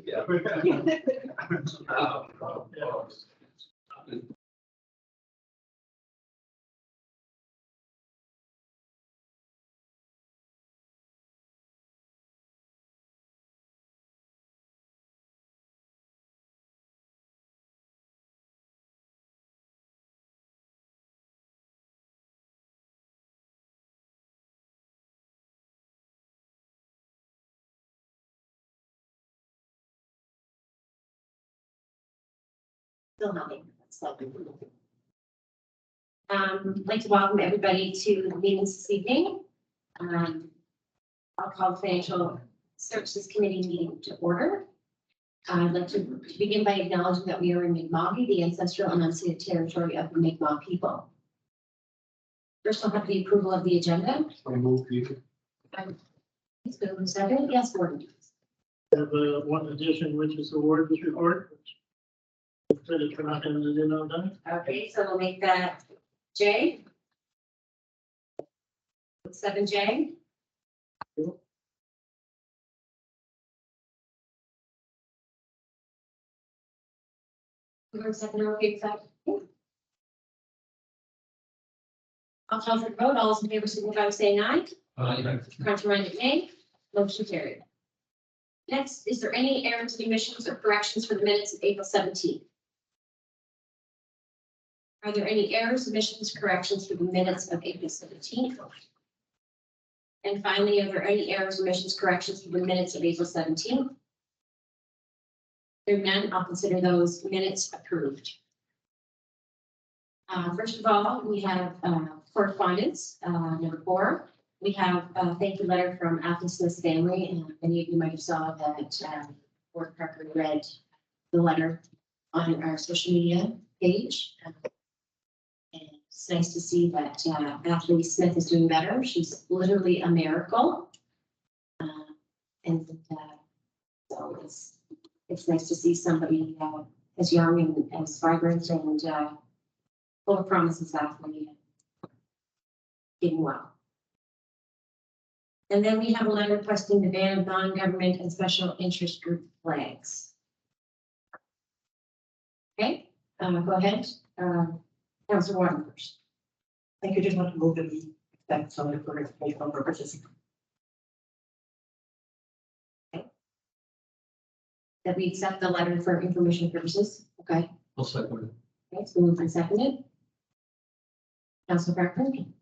Yeah. Still nothing. I'd like to welcome everybody to the meetings this evening. I'll call the Financial Services Committee meeting to order. I'd like to begin by acknowledging that we are in Mi'kmaq, the ancestral and unceded territory of the Mi'kmaq people. First, I'll have the approval of the agenda. I move you. Please go to second. Yes, Gordon. Have one addition, which is the warden's report. Finish for not having it in on that. Okay, so we'll make that J. 7J. Second, okay, second. I'll call for the vote. All those in favor signify by saying aye. Contrary-minded, nay. Motion carried. Next, is there any errors, omissions, or corrections for the minutes of April 17th? Are there any errors, omissions, corrections for the minutes of April 17th? And finally, are there any errors, omissions, corrections for the minutes of April 17th? There are none. I'll consider those minutes approved. First of all, we have correspondence, number 4. We have a thank you letter from Alfie Smith's family, and many of you might have saw that Board Parker read the letter on our social media page. And it's nice to see that Alfie Smith is doing better. She's literally a miracle. So it's nice to see somebody as young and as vibrant and full of promises Alfie getting well. And then we have a letter requesting the ban of non-government and special interest group flags. Okay, go ahead. Councilor Warren first. Thank you. Just want to move that we accept some of for informational purposes. That we accept the letter for information purposes. Okay, I'll second okay, so moved and seconded. Councilor Franklin.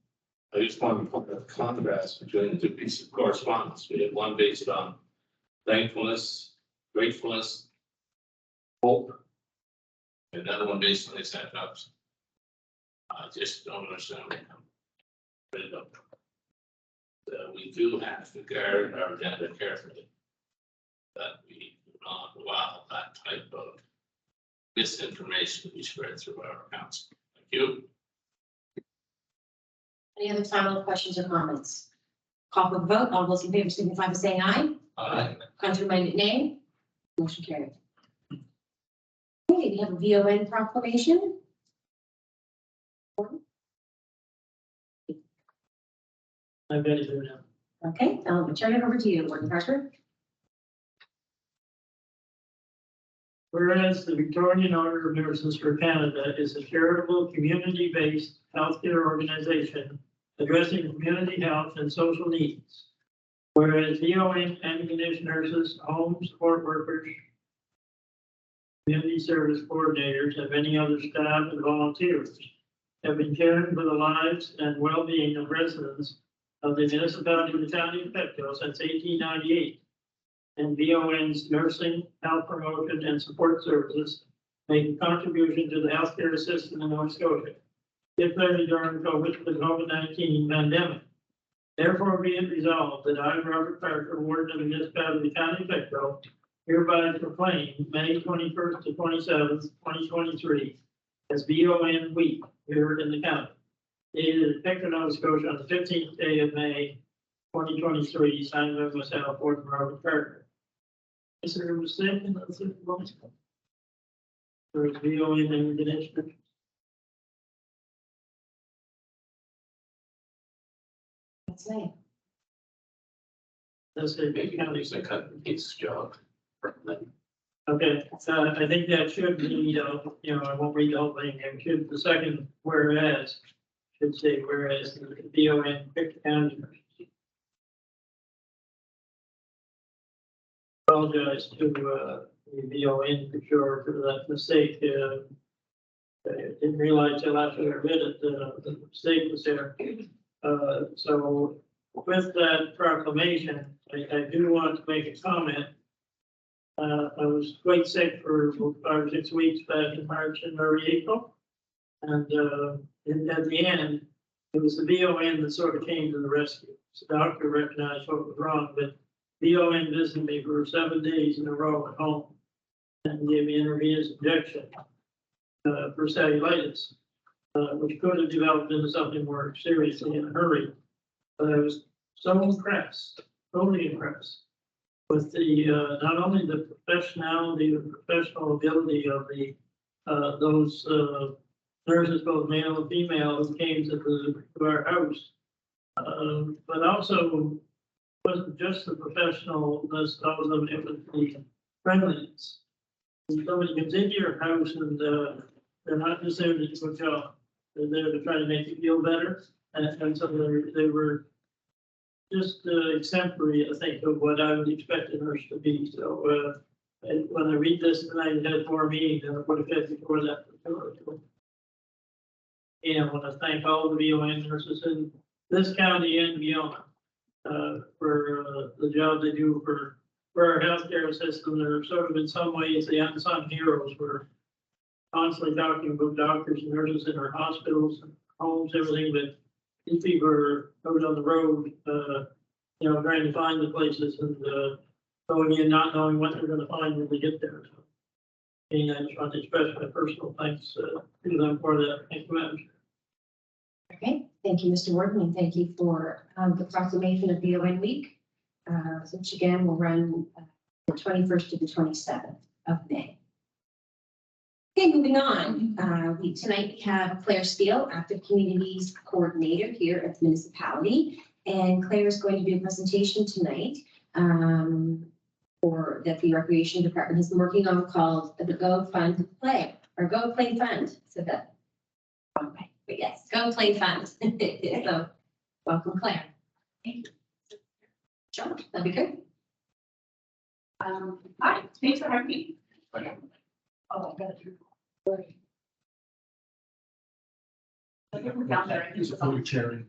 I just wanted to put the contrast between the two pieces of correspondence. We had one based on thankfulness, gratefulness, hope, and another one based on acceptance. I just don't understand what we do have to guard our agenda carefully. That we do not allow that type of misinformation to be spread through our accounts. Thank you. Any other final questions or comments? Call for the vote. All those in favor signify by saying aye. Aye. Contrary-minded, nay. Motion carried. Okay, we have a VON proclamation. I'm ready to do now. Okay, I'll turn it over to you, Warden Parker. Whereas the Victorian Order of Nurses for Canada is a charitable, community-based healthcare organization addressing community health and social needs. Whereas VON ambulance nurses, home support workers, community service coordinators, and many other staff and volunteers have been caring for the lives and well-being of residents of the municipality of the county of Petco since 1898. And VON's nursing, health promotion, and support services make a contribution to the healthcare system in Nova Scotia, particularly during the COVID-19 pandemic. Therefore, be it resolved that I, Robert Parker, Warden of the municipality of the county of Petco, hereby proclaim May 21st to 27th, 2023 as VON Week here in the county. Dated at Petco, Nova Scotia on the 15th day of May, 2023, signed by myself, Warden Robert Parker. Is there a second? That's it. Or is VON and the next? That's right. That's it. Maybe at least I cut his job. Okay, I think that should be, I won't read the whole thing, it should, the second whereas, should say whereas the BON Pickett County. Apologize to, the BON for sure for that mistake, I didn't realize till after I read it, the mistake was there. So with that proclamation, I do want to make a comment. I was quite sick for 5 or 6 weeks back in March and early April. And at the end, it was the BON that sort of came to the rescue. So the doctor recognized what was wrong, but BON visited me for 7 days in a row at home and gave me intravenous injection for cellulitis, which could have developed into something more seriously in a hurry. But I was so impressed, totally impressed with the, not only the professionality, the professional ability of the, those, nurses, both male and female, who came to our house. But also wasn't just the professionalness of them, it was the friendliness. When somebody comes into your house and, they're not just there to do a job, they're there to try to make you feel better. And so they were just exemplary, I think, of what I would expect a nurse to be. So, and when I read this tonight, it has more meaning than it would have had before that. And I want to thank all the BON nurses in this county and beyond, for the job they do for our healthcare system. They're sort of in some ways the unsung heroes. We're constantly talking about doctors and nurses in our hospitals and homes, everything, but these people are out on the road, trying to find the places and, going in, not knowing what they're gonna find when they get there. So, and I just want to express my personal thanks, to them for that. Thank you, Madam Chair. Okay, thank you, Mr. Warden, and thank you for the proclamation of BON Week, which again will run the 21st to the 27th of May. Okay, moving on. Tonight we have Claire Steele, Active Communities Coordinator here at the municipality. And Claire is going to do a presentation tonight that the Recreation Department has been working on called the Go Fund Play, or Go Play Fund. So that, okay, but yes, Go Play Fund. So welcome, Claire. Thank you. Sure, that'd be good. Hi, thanks for having me. Oh, I got it. Down there. He's a public chair.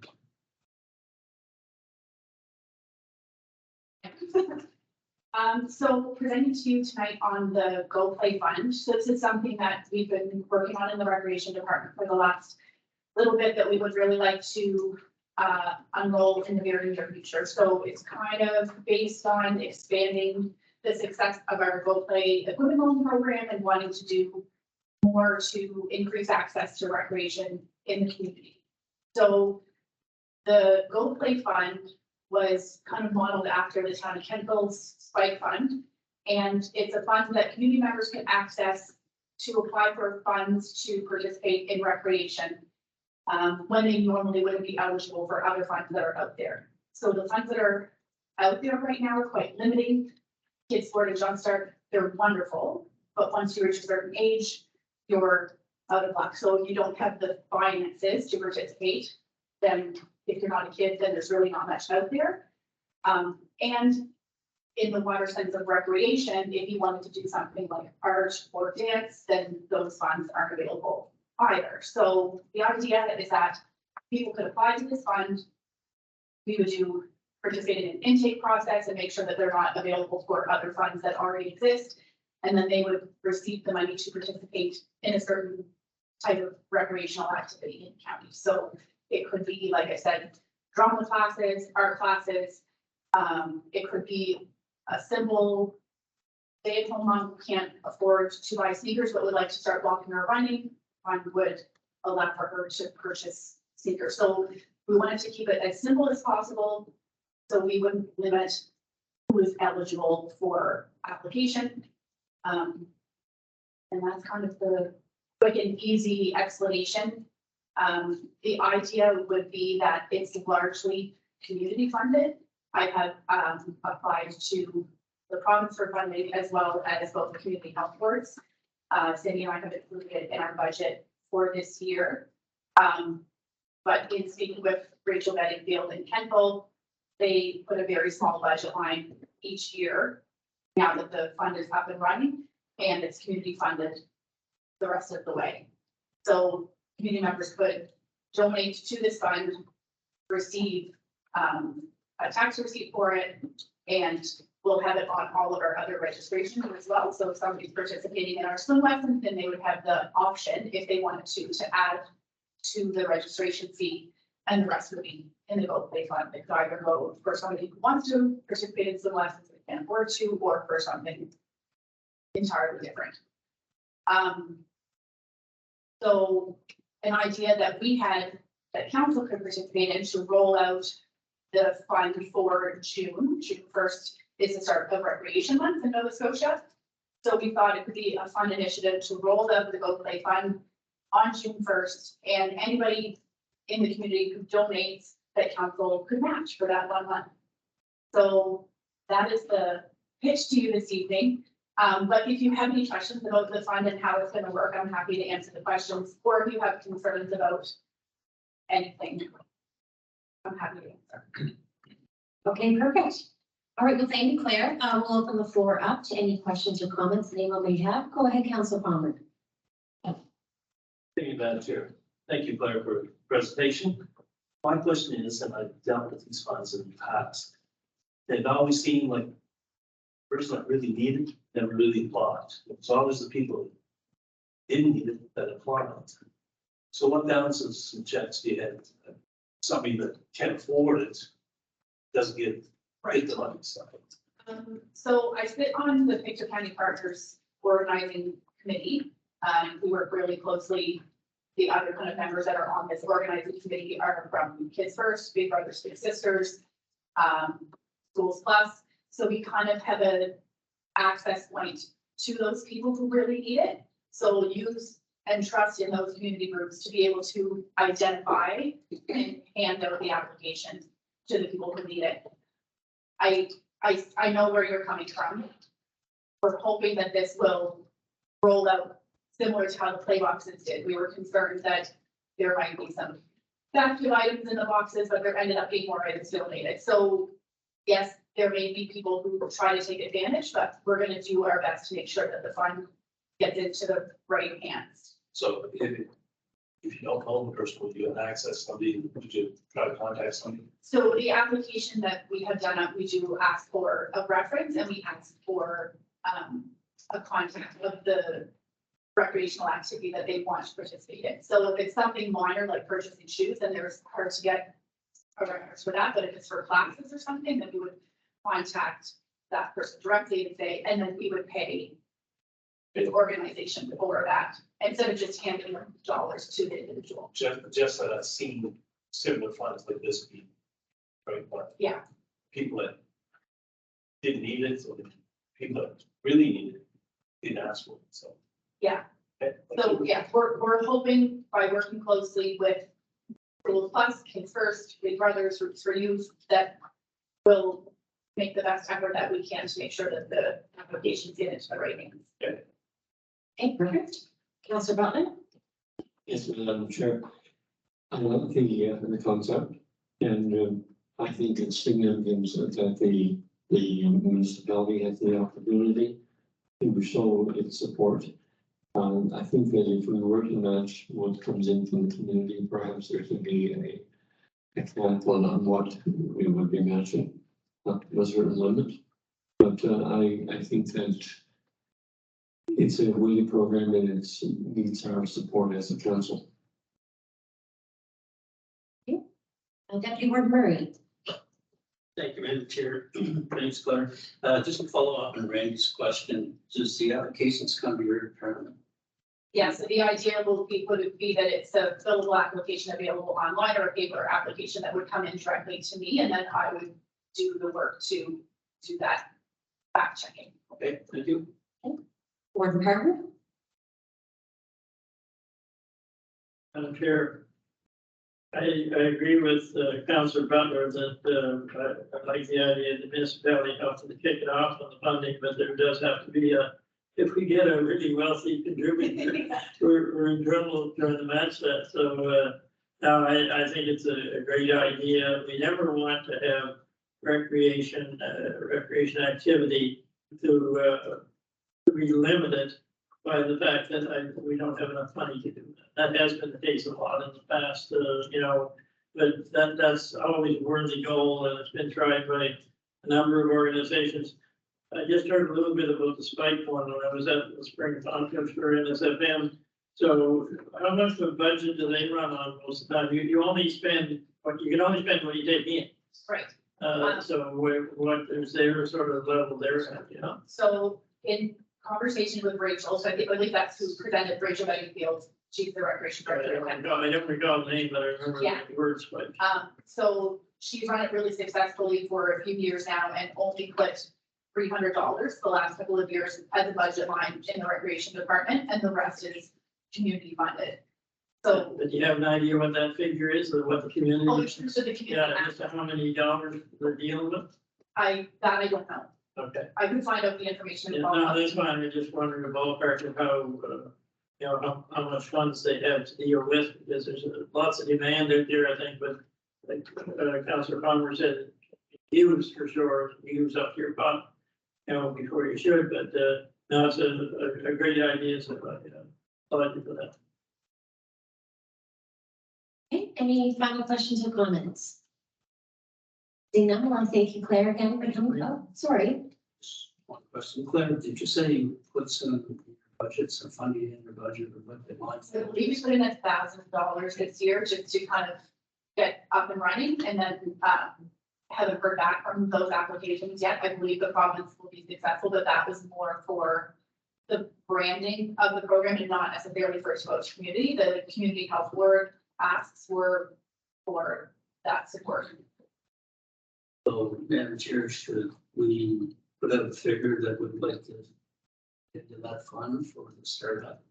So presenting to you tonight on the Go Play Fund. So this is something that we've been working on in the Recreation Department for the last little bit that we would really like to unroll in the very near future. So it's kind of based on expanding the success of our Go Play equipment loan program and wanting to do more to increase access to recreation in the community. So the Go Play Fund was kind of modeled after the town of Kentville's Spike Fund. And it's a fund that community members can access to apply for funds to participate in recreation when they normally wouldn't be eligible for other funds that are out there. So the funds that are out there right now are quite limiting. Kids Sport and Jumpstart, they're wonderful, but once you reach a certain age, you're out of luck. So if you don't have the finances to participate, then if you're not a kid, then there's really not much out there. And in the wider sense of recreation, if you wanted to do something like art or dance, then those funds aren't available either. So the idea is that people could apply to this fund. We would participate in an intake process and make sure that they're not available for other funds that already exist. And then they would receive the money to participate in a certain type of recreational activity in the county. So it could be, like I said, drama classes, art classes. It could be a simple stay-at-home mom who can't afford to buy sneakers but would like to start walking or running. Fund would allow for her to purchase sneakers. So we wanted to keep it as simple as possible, so we wouldn't limit who is eligible for application. And that's kind of the quick and easy explanation. The idea would be that it's largely community funded. I have applied to the province for funding as well as both the community health boards. Cindy and I have included it in our budget for this year. But in speaking with Rachel Bedingfield and Kendall, they put a very small budget line each year now that the fund is up and running and it's community funded the rest of the way. So community members could donate to this fund, receive a tax receipt for it, and we'll have it on all of our other registrations as well. So if somebody's participating in our swim lessons, then they would have the option, if they wanted to add to the registration fee, and the rest would be in the GoPlay fund. It could either go for somebody who wants to participate in swim lessons and can't afford to, or for something entirely different. So an idea that we had that council could participate in to roll out the fund for June 1st is the start of Recreation Month in Nova Scotia. So we thought it could be a fun initiative to roll out the GoPlay fund on June 1st, and anybody in the community who donates that council could match for that 1 month. So that is the pitch to you this evening. But if you have any questions about the fund and how it's going to work, I'm happy to answer the questions, or if you have concerns about anything, I'm happy to answer. Okay, perfect. All right, well, thank you, Claire. We'll open the floor up to any questions or comments that anyone may have. Go ahead, Councillor Palmer. Thank you, Madam Chair. Thank you, Claire, for the presentation. My question is, and I've dealt with these funds in the past, they've always seemed like the person that really needed, never really applied. It's always the people that didn't need it that applied. So what balances and checks do you have? Somebody that can't afford it doesn't get the money stuff. So I sit on the Pictou County Partners Organizing Committee. We work really closely. The other kind of members that are on this organizing committee are from Kids First, Big Brothers Big Sisters, Schools Plus. So we kind of have an access point to those people who really need it. So we'll use and trust in those community groups to be able to identify and hand out the application to the people who need it. I know where you're coming from. We're hoping that this will roll out similar to how the play boxes did. We were concerned that there might be some defective items in the boxes, but there ended up being more items donated. So yes, there may be people who will try to take advantage, but we're going to do our best to make sure that the fund gets into the right hands. So if you don't know the person, would you have access somebody, would you try to contact somebody? So the application that we have done, we do ask for a reference, and we ask for a contact of the recreational activity that they want to participate in. So if it's something minor like purchasing shoes, then there's hard to get a reference for that. But if it's for classes or something, then we would contact that person directly and say, and then we would pay the organization for that instead of just handing dollars to the individual. Just that I've seen similar funds like this be, right? But Yeah. people that didn't need it, or the people that really needed it, didn't ask for it, so. Yeah. Okay. So yeah, we're hoping by working closely with Schools Plus, Kids First, Big Brothers, Roots for Youth, that will make the best effort that we can to make sure that the applications get into the right hands. Okay, perfect. Councillor Butler? Yes, Madam Chair. I love the concept, and I think it's significant that the municipality has the opportunity to show its support. I think that if we were to match what comes in from the community, perhaps there should be a cap on what we would be matching, not to a certain limit. But I think that it's a worthy program and it needs our support as a council. Deputy Warden Murray? Thank you, Madam Chair. Thanks, Claire. Just to follow up on Randy's question, does the applications come to your department? Yeah, so the idea would be that it's a fillable application available online or a paper application that would come in directly to me, and then I would do the work to do that fact checking. Okay, thank you. Warden Carver? Madam Chair, I agree with Councillor Butler that I like the idea of the municipality helping to kick it off on the funding, but there does have to be if we get a really wealthy contributor, we're in trouble trying to match that. So, no, I think it's a great idea. We never want to have recreation activity to be limited by the fact that we don't have enough money to do that. That has been the case a lot in the past, but that's always a worthy goal, and it's been tried by a number of organizations. I just heard a little bit about the Spike one when I was at the spring conference for NSFM. So how much of a budget do they run on most of the time? You only spend, you can only spend what you take in. Right. So what is their sort of level there, you know? So in conversation with Rachel, so I believe that's who presented, Rachel Bedingfield, she's the recreation I director. don't recall the name, but I remember Yeah. the words, but. So she's run it really successfully for a few years now and only put $300 the last couple of years as a budget line in the recreation department, and the rest is community funded. So, But do you have an idea what that figure is, or what the community? oh, it's just the community. Yeah, just how many dollars they're dealing with? I don't know. Okay. I could find out the information. Yeah, no, that's fine. I just wondered the ballpark of how, you know, how much funds they have to deal with, because there's lots of demand out there, I think, but like, Councillor Palmer said, use for sure, use up your fund, you know, before you should, but, no, it's a great idea, so, I like it for that. Okay, any final questions or comments? Seeing none, I thank you, Claire, again for coming. Oh, sorry. One question, Claire, did you say you put some budgets, some funding in your budget or what they want? So we put in $1,000 this year just to kind of get up and running, and then, haven't heard back from those applications yet. I believe the province will be successful, but that was more for the branding of the program and not necessarily for exposed community. The community health board asks were for that support. So, Madam Chair, should we put out a figure that would like to get into that fund for the startup?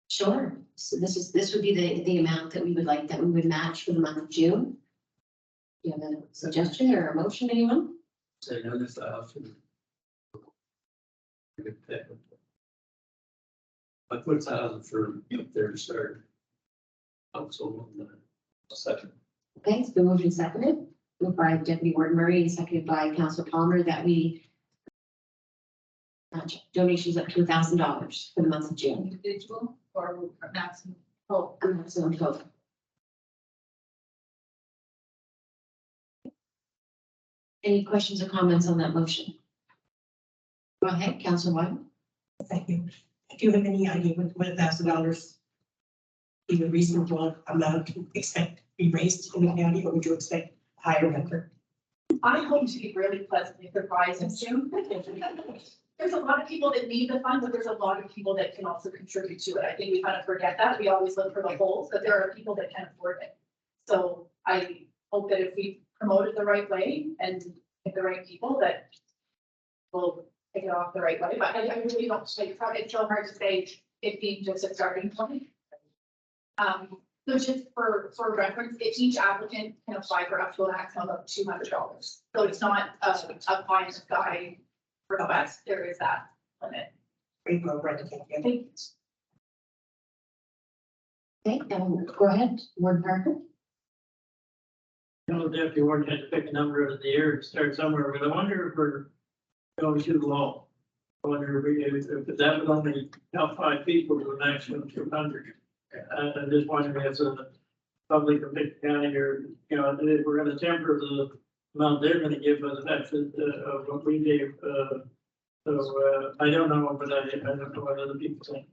Sure. So this would be the amount that we would match for the month of June. Do you have a suggestion or a motion, anyone? Say another 1,000. I put 1,000 for up there to start. Also, second. Okay, it's been moved and seconded, moved by Deputy Warden Murray and seconded by Councillor Palmer, that we match donations up to $1,000 for the month of June. Individual or maximum? Oh, a maximum total. Any questions or comments on that motion? Go ahead, Councillor Wyman. Thank you. Do you have any idea what $1,000 is a reasonable amount to expect to be raised in the county, or would you expect a higher number? I hope to be really pleasantly surprised in June. There's a lot of people that need the fund, but there's a lot of people that can also contribute to it. I think we kind of forget that. We always look for the holes, but there are people that can afford it. So I hope that if we promote it the right way and get the right people, that we'll take it off the right way. But I really don't, it's so hard to say 15 just a starting point. So just for reference, if each applicant can apply for up to a maximum of $200. So it's not a pie in the sky request, there is that limit. Great program, thank you. I think Okay, go ahead, Warden Parker. You know, Deputy Warden had to pick a number out of the air to start somewhere, but I wonder if we're going too low. I wonder if that would only help 5 people to a maximum of 200. I'm just wondering as a public or big county, or, you know, if we're gonna temper the amount they're gonna give us, that's of what we gave, so, I don't know, but I don't know what other people think.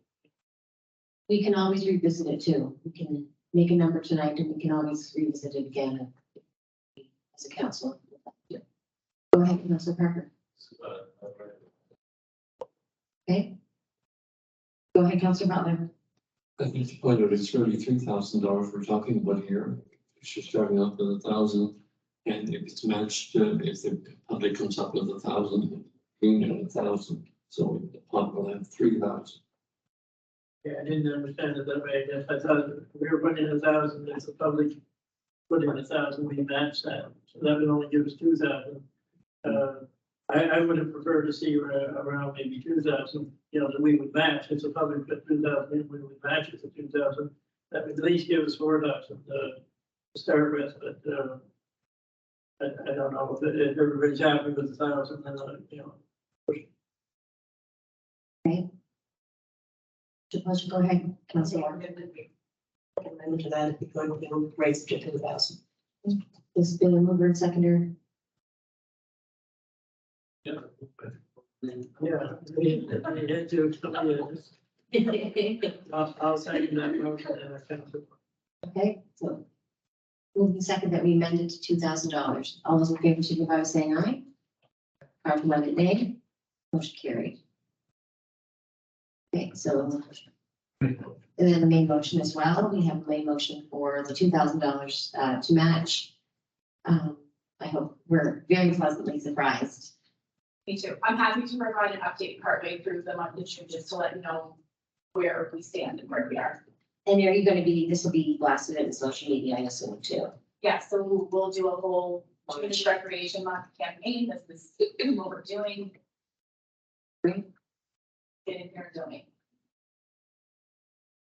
We can always revisit it too. We can make a number tonight and we can always revisit it again as a council. Go ahead, Councillor Parker. Okay. Go ahead, Councillor Butler. I think the point of it's really $3,000 we're talking about here. She's starting up with 1,000, and if it's matched, if the public comes up with 1,000, you get 1,000, so the pot will have 3,000. Yeah, I didn't understand it that way. I guess I thought if we were putting in 1,000, it's the public put in 1,000, we match that. So that would only give us 2,000. I would have preferred to see around maybe 2,000, you know, that we would match. If the public put 2,000, we would match it to 2,000. That would at least give us 4,000 to start with, but I don't know if everybody's happy with 1,000, then, you know. Pleasure, go ahead, Councilor. Amendment to that, if we could, we'll raise it to 2,000. It's been a mover and seconder. Yeah, we had to, I'll second that motion and I think. Okay, so moving second that we amended to $2,000. All those in favor signify by saying aye. Contrary nay. Motion carried. Okay, so and then the main motion as well. We have a main motion for the $2,000 to match. I hope we're very pleasantly surprised. Me too. I'm happy to provide an update partway through the month of June, just to let you know where we stand and where we are. And are you going to be, this will be blasted in social media, I assume, too. Yeah, so we'll do a whole June Recreation Month campaign. This is what we're doing. Great. Get in here and donate.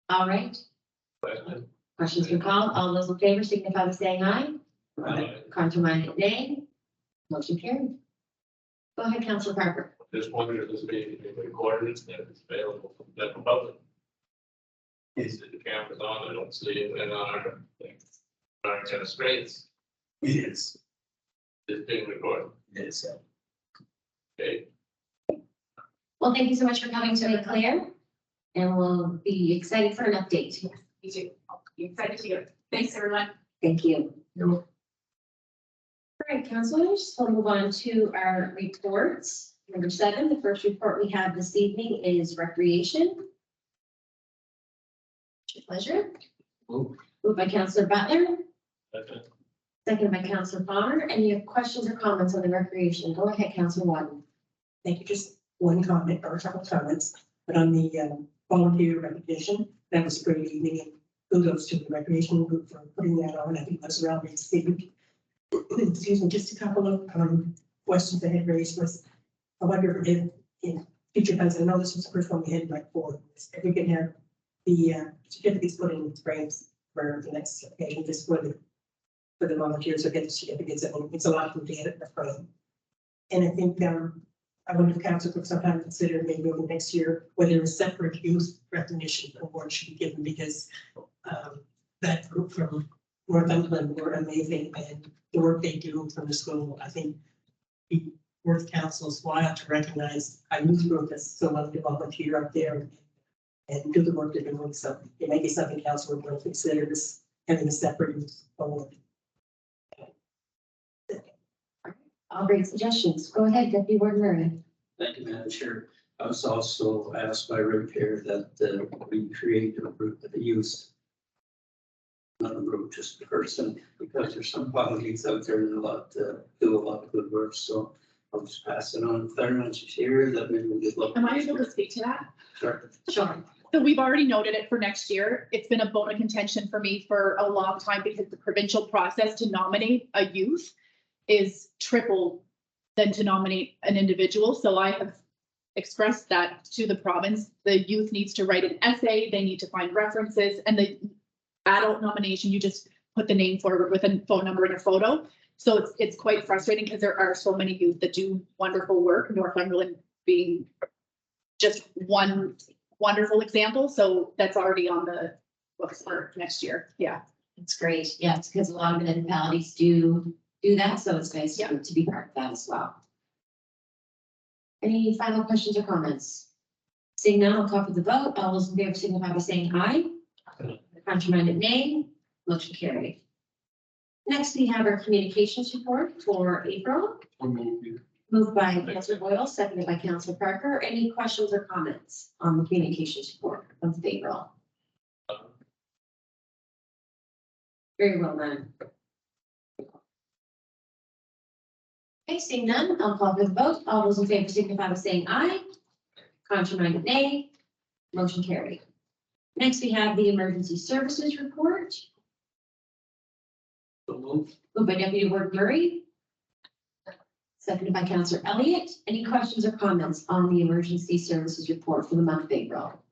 All right. Questions been called. All those in favor signify by saying aye. Contrary nay. Motion carried. Go ahead, Councilor Parker. Just wondering if this being recorded, that it's available for the public. Is the cameras on? I don't see it on our things. On our tennis screens. It is. It's being recorded. It is. Okay. Well, thank you so much for coming tonight, Claire. And we'll be excited for an update. Me too. I'll be excited to hear it. Thanks, everyone. Thank you. All right, councilors, we'll move on to our reports. Number 7, the first report we have this evening is recreation. Your pleasure. Move. Moved by Councilor Butler, Okay. seconded by Councilor Palmer. Any questions or comments on the recreation? Go ahead, Councilor One. Thank you. Just one comment or a couple of comments, but on the volunteer recognition, that was a great evening, and kudos to the recreation group for putting that on. I think that's around the city. Excuse me, just a couple of questions I had raised was, I wonder if in future plans, I know this was the first one we had like 4, if we can have the certificates put in frames for the next occasion, just for the volunteers who get the certificates. I mean, it's a lot for them to get it in the frame. And I think I wonder if council could sometime consider maybe over the next year whether a separate youth recognition award should be given, because that group from Northumberland were amazing, and the work they do from the school, I think, be worth council's while to recognize a youth group that's so willing to volunteer up there and do the work they're doing. So it may be something council would want to consider, this having a separate youth award. All great suggestions. Go ahead, Deputy Warden Murray. Thank you, Madam Chair. I was also asked by Rick here that we create a group of the youth. Not a group, just a person, because there's some volunteers out there that do a lot of good work. So I'll just pass it on. Claire, once she's here, that maybe we'll get lucky. Am I able to speak to that? Sure. Sure. So we've already noted it for next year. It's been a bone of contention for me for a long time because the provincial process to nominate a youth is triple than to nominate an individual. So I have expressed that to the province. The youth needs to write an essay, they need to find references, and the adult nomination, you just put the name forward with a phone number and a photo. So it's quite frustrating because there are so many youth that do wonderful work, Northumberland being just one wonderful example. So that's already on the books for next year. Yeah. It's great. Yeah, it's because a lot of municipalities do that. So it's nice to be part of that as well. Any final questions or comments? Seeing none, I'll call for the vote. All those in favor signify by saying aye. Contrary nay. Motion carried. Next, we have our communications report for April. Moved by Councilor Boyle, seconded by Councilor Parker. Any questions or comments on the communications report of April? Very well done. Okay, seeing none, I'll call for the vote. All those in favor signify by saying aye. Contrary nay. Motion carried. Next, we have the emergency services report, So moved. moved by Deputy Warden Murray. Seconded by Councillor Elliott. Any questions or comments on the emergency services report for the month of April?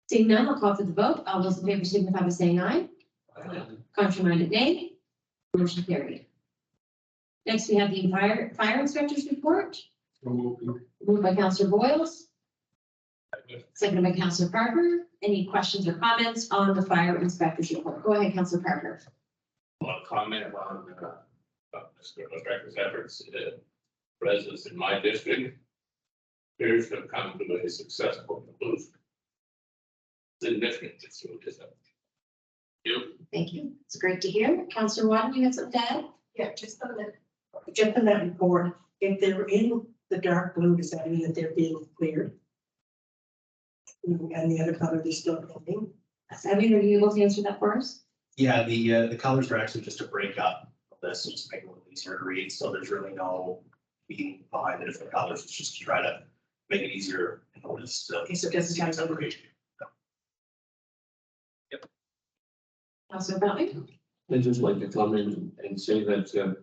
Seeing none, I'll call for the vote. All those in favor signify by saying aye. Contrary minded, nay. Motion carried. Next, we have the fire inspector's report, moved by Councillor Boyles, seconded by Councillor Parker. Any questions or comments on the fire inspector's report? Go ahead, Councillor Parker. Want to comment on, Mr. Director's efforts, residents in my district. Appears to have come to a successful conclusion. Significant, it's what it is. Thank you. It's great to hear. Councillor Watt, you have something to add? Yeah, just on that report, if they're in the dark blue, does that mean that they're being cleared? And the other color, they're still pending? Abby, are you able to answer that for us? Yeah, the colors are actually just a breakup of this, just to make it a little easier to read, so there's really no meaning behind the different colors, it's just to try to make it easier and notice. Okay, so it doesn't have to- separation. Councillor Belli? I'd just like to comment and say that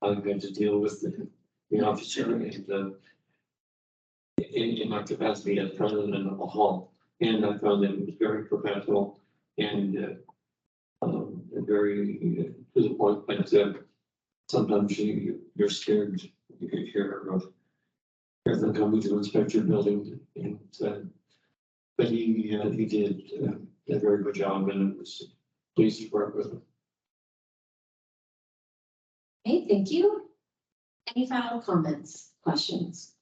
I'm going to deal with the officer and in my capacity as president of the hall. And I found that it was very professional and very to the point, but sometimes you're scared. You hear of them coming to inspect your building and but he did a very good job and it was pleased to work with him. Okay, thank you. Any final comments, questions?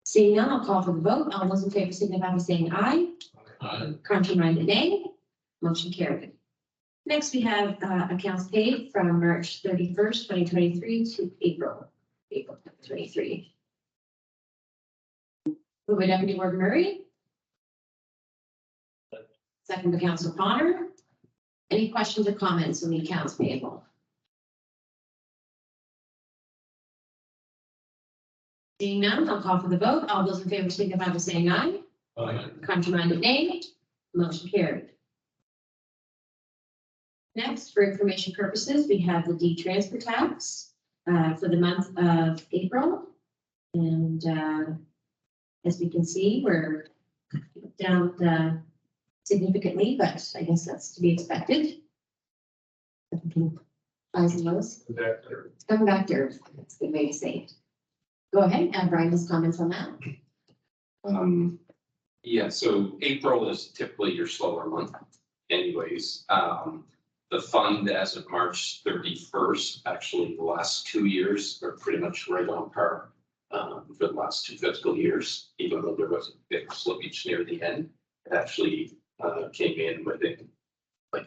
Seeing none, I'll call for the vote. All those in favor signify by saying aye. Contrary minded, nay. Motion carried. Next, we have accounts paid from March 31st, 2023 to April 2023. Moved by Deputy Warden Murray. Second by Councillor Connor. Any questions or comments on the accounts payable? Seeing none, I'll call for the vote. All those in favor signify by saying aye. Contrary minded, nay. Motion carried. Next, for information purposes, we have the D-transfer tax for the month of April. And as we can see, we're down significantly, but I guess that's to be expected. Highs and lows. Come back to earth. That's the way to say it. Go ahead, and Brian has comments on that. Yeah, so April is typically your slower month anyways. The fund as of March 31st, actually the last 2 years are pretty much right on par for the last 2 fiscal years, even though there was a big slippage near the end. It actually came in within like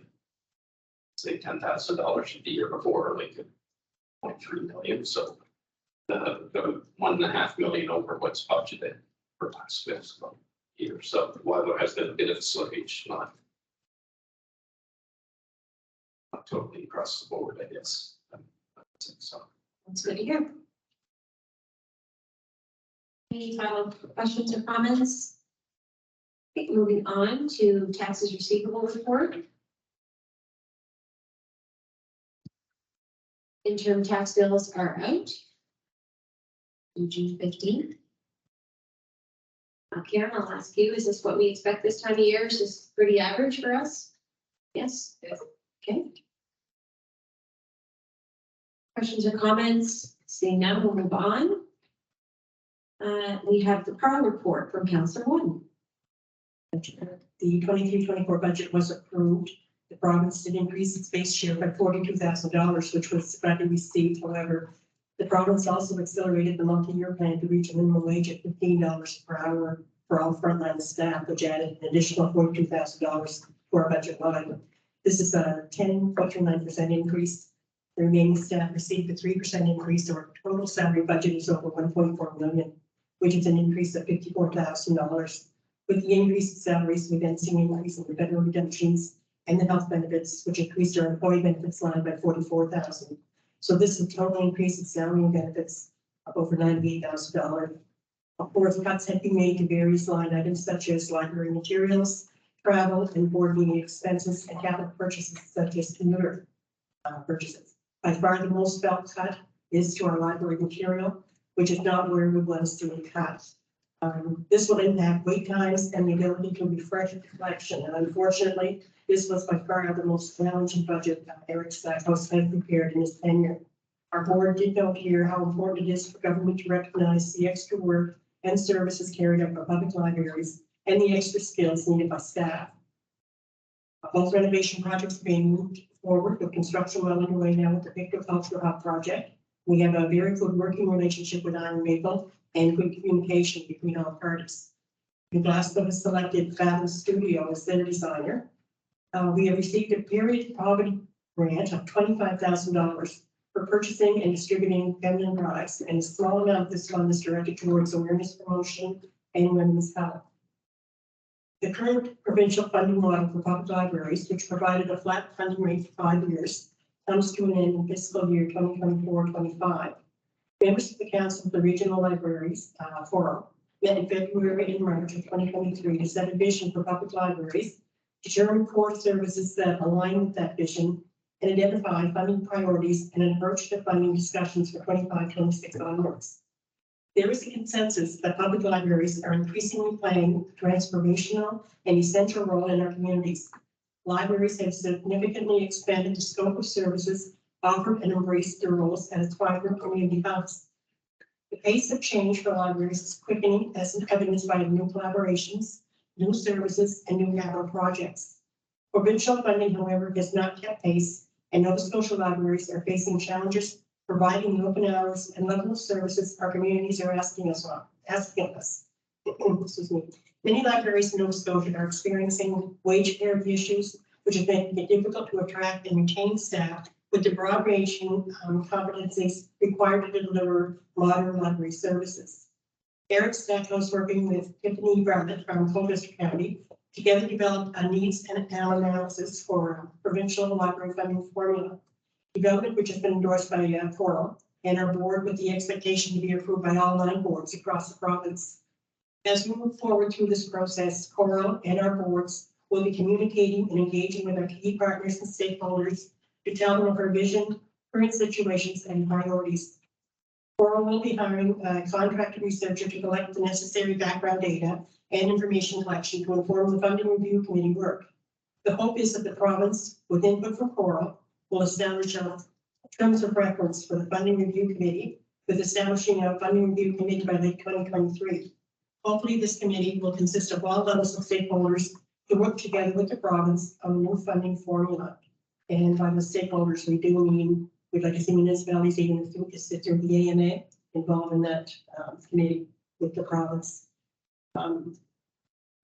say $10,000 the year before, like 0.3 million. So the 1.5 million over what's budgeted for last fiscal year. So while there has been a bit of a slippage, not totally across the board, I guess. So. That's good to hear. Any final questions or comments? Okay, moving on to taxes receivable report. Interim tax bills are out. On June 15th. Karen, I'll ask you, is this what we expect this time of year? Is this pretty average for us? Yes? Okay. Questions or comments? Seeing none, we'll move on. We have the PAR report from Councillor Wooden. The 23-24 budget was approved. The province did increase its base share by $42,000, which was already received. However, the province also accelerated the multi-year plan to reach a minimum wage at $15 per hour for all frontline staff, which added an additional $42,000 to our budget line. This is a 10.29% increase. The remaining staff received a 3% increase, so our total salary budget is over $1.4 million, which is an increase of $54,000. With the increase in salaries, we then see an increase in the federal redemptions and the health benefits, which increased our employee benefits line by $44,000. So this is a total increase in salary and benefits of over $98,000. Of course, cuts have been made to various line items such as library materials, travel and board meeting expenses, and capital purchases such as commuter purchases. By far, the most felt cut is to our library material, which is not where we want to see it cut. This will impact wait times and the ability to refresh the collection. And unfortunately, this was by far the most challenging budget that Eric Stackhouse had prepared in his tenure. Our board did note here how important it is for government to recognize the extra work and services carried out by public libraries and the extra skills needed by staff. Both renovation projects are being moved forward with construction well underway now with the Pictou Cultural Hub project. We have a very good working relationship with Iron Maple and good communication between all parties. New Glasgow has selected Fathom Studio as their designer. We have received a period poverty grant of $25,000 for purchasing and distributing feminine products, and a small amount of this fund is directed towards awareness promotion and women's health. The current provincial funding model for public libraries, which provided a flat funding rate for 5 years, comes to an end in fiscal year 2024-25. Members of the Council of the Regional Libraries Forum met in February and March of 2023 to set a vision for public libraries, determine core services that align with that vision, and identify funding priorities and an approach to funding discussions for 25-26 onwards. There is a consensus that public libraries are increasingly playing a transformational and essential role in our communities. Libraries have significantly expanded the scope of services offered and embraced their roles as vibrant community hubs. The pace of change for libraries is quickening, as evidenced by new collaborations, new services, and new capital projects. Provincial funding, however, has not kept pace, and Nova Scotia libraries are facing challenges providing the open hours and level of services our communities are asking us. Excuse me. Many libraries in Nova Scotia are experiencing wage parity issues, which is making it difficult to attract and retain staff with the broad-ranging competencies required to deliver modern library services. Eric Stackhouse, working with Tiffany Bartlett from Colchester County, together developed a needs and analysis for provincial library funding formula development, which has been endorsed by Forum and our board with the expectation to be approved by all 9 boards across the province. As we move forward through this process, Forum and our boards will be communicating and engaging with our key partners and stakeholders to tell them of our vision, current situations, and priorities. Forum will be hiring a contracted researcher to collect the necessary background data and information collection to inform the funding review committee work. The hope is that the province, with input from Forum, will establish terms of reference for the funding review committee, with establishing a funding review committee by late 2023. Hopefully, this committee will consist of all levels of stakeholders to work together with the province on a new funding formula. And by the stakeholders, we do mean we'd like to see municipalities, even if we sit through the AMA, involved in that committee with the province.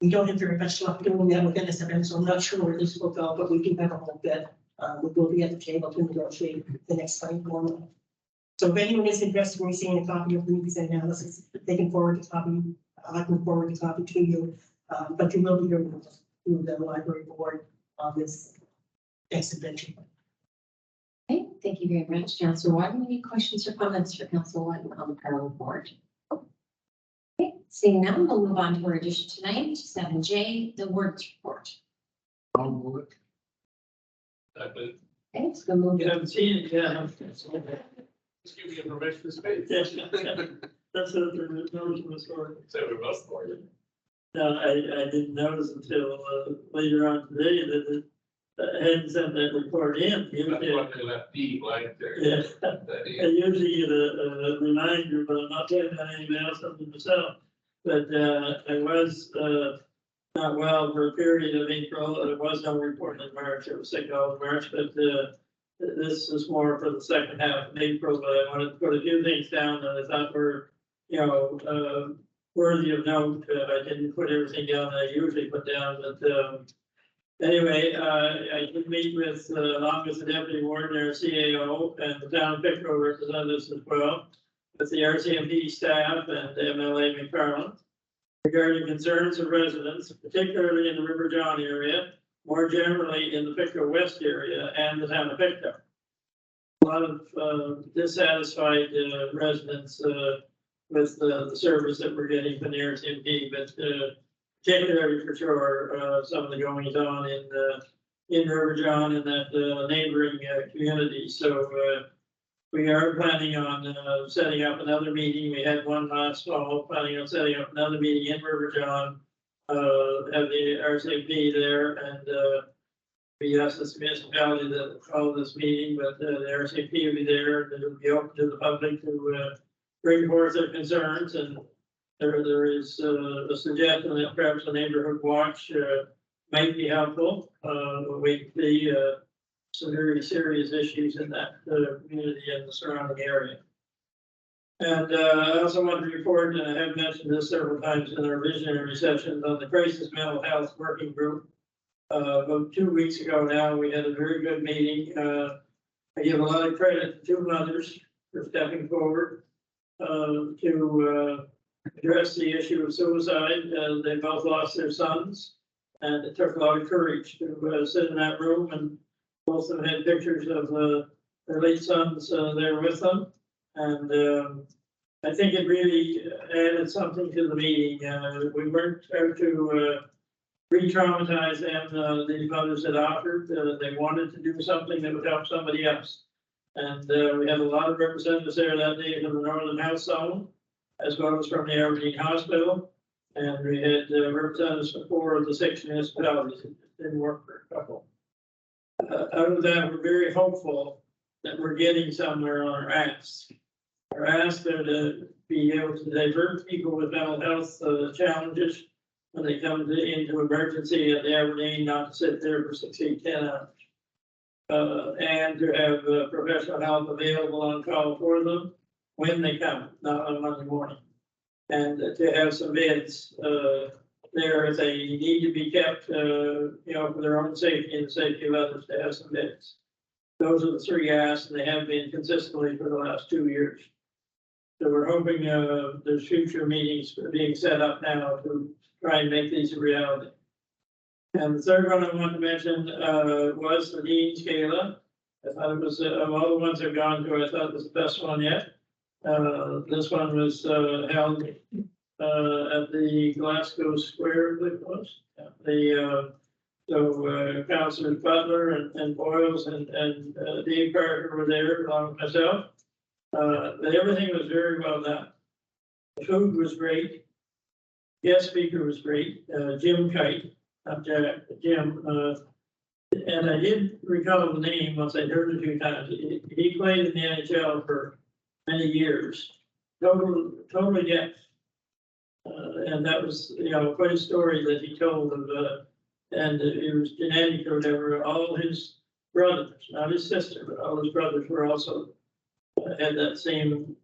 We don't have very much luck doing that with NSFM, so I'm not sure where this will go, but we do have a hope that we will be at the table to negotiate the next funding formula. So if anyone is interested in receiving a copy of these analysis, they can forward the copy. I can forward the copy to you, but you will be hearing through the library board on this next adventure. Okay, thank you very much, Councillor Wyden. Any questions or comments for Councillor Wyden on the parallel board? Okay, seeing none, we'll move on to our addition tonight, 7J, the words report. Okay, so we'll move. You haven't seen it yet. Just give me a permission to speak. That's a notice from the story. So we're both for you. No, I didn't notice until later on today that it hadn't sent that report in. That's why they left D blank there. Yeah, That I is- usually get a reminder, but I'm not getting any email, something myself. But I was not well for a period of April. There was no report in March. It was sick all of March, but this is more for the second half of April. But I wanted to put a few things down that I thought were, worthy of note. I didn't put everything down that I usually put down, but anyway, I did meet with, along with the deputy warden, our CAO, and the town of Pictou representatives as well, with the RCMP staff and MLA McFarland, regarding concerns of residents, particularly in the River John area, more generally in the Pictou West area and the town of Pictou. A lot of dissatisfied residents with the service that we're getting from the RCMP, but particularly for sure, some of the goings on in River John and that neighboring community. So we are planning on setting up another meeting. We had one last fall, planning on setting up another meeting in River John. Have the RCMP there, and we asked this municipality to call this meeting, but the RCMP will be there, and it'll be open to the public to bring forth their concerns. And there is a suggestion that perhaps a neighborhood watch might be helpful. We see some very serious issues in that community and the surrounding area. And I also want to report, and I have mentioned this several times in our visionary sessions, on the crisis mental health working group. About 2 weeks ago now, we had a very good meeting. I give a lot of credit to 2 mothers for stepping forward to address the issue of suicide. They both lost their sons, and it took a lot of courage to sit in that room, and both of them had pictures of their late sons there with them. And I think it really added something to the meeting. We weren't out to re-traumatize them. These mothers had offered, they wanted to do something that would help somebody else. And we had a lot of representatives there that day from the Northern Health Zone, as well as from the Aberdeen Hospital. And we had representatives from 4 of the 6 municipalities. It didn't work for a couple. Out of that, we're very hopeful that we're getting somewhere on our asks. Our asks are to be able to divert people with mental health challenges when they come into emergency at the Aberdeen, not to sit there for 6, 8, 10 hours. And to have professional help available on call for them when they come, not on Monday morning. And to have some beds there if they need to be kept, for their own safety and the safety of others, to have some beds. Those are the 3 asks, and they have been consistently for the last 2 years. So we're hoping there's future meetings being set up now to try and make these a reality. And the third one I want to mention was the Dean's Gala. I thought it was, of all the ones I've gone to, I thought it was the best one yet. This one was held at the Glasgow Square, I believe it was. So Councillors Butler and Boyles and Dave Carter were there along with myself. But everything was very well done. The food was great. Guest speaker was great, Jim Kite, not Jack, Jim. And I did recall the name once I'd heard it a few times. He played in the NHL for many years, totally deaf. And that was, quite a story that he told of, and it was genetic or whatever. All his brothers, not his sister, but all his brothers were also had that same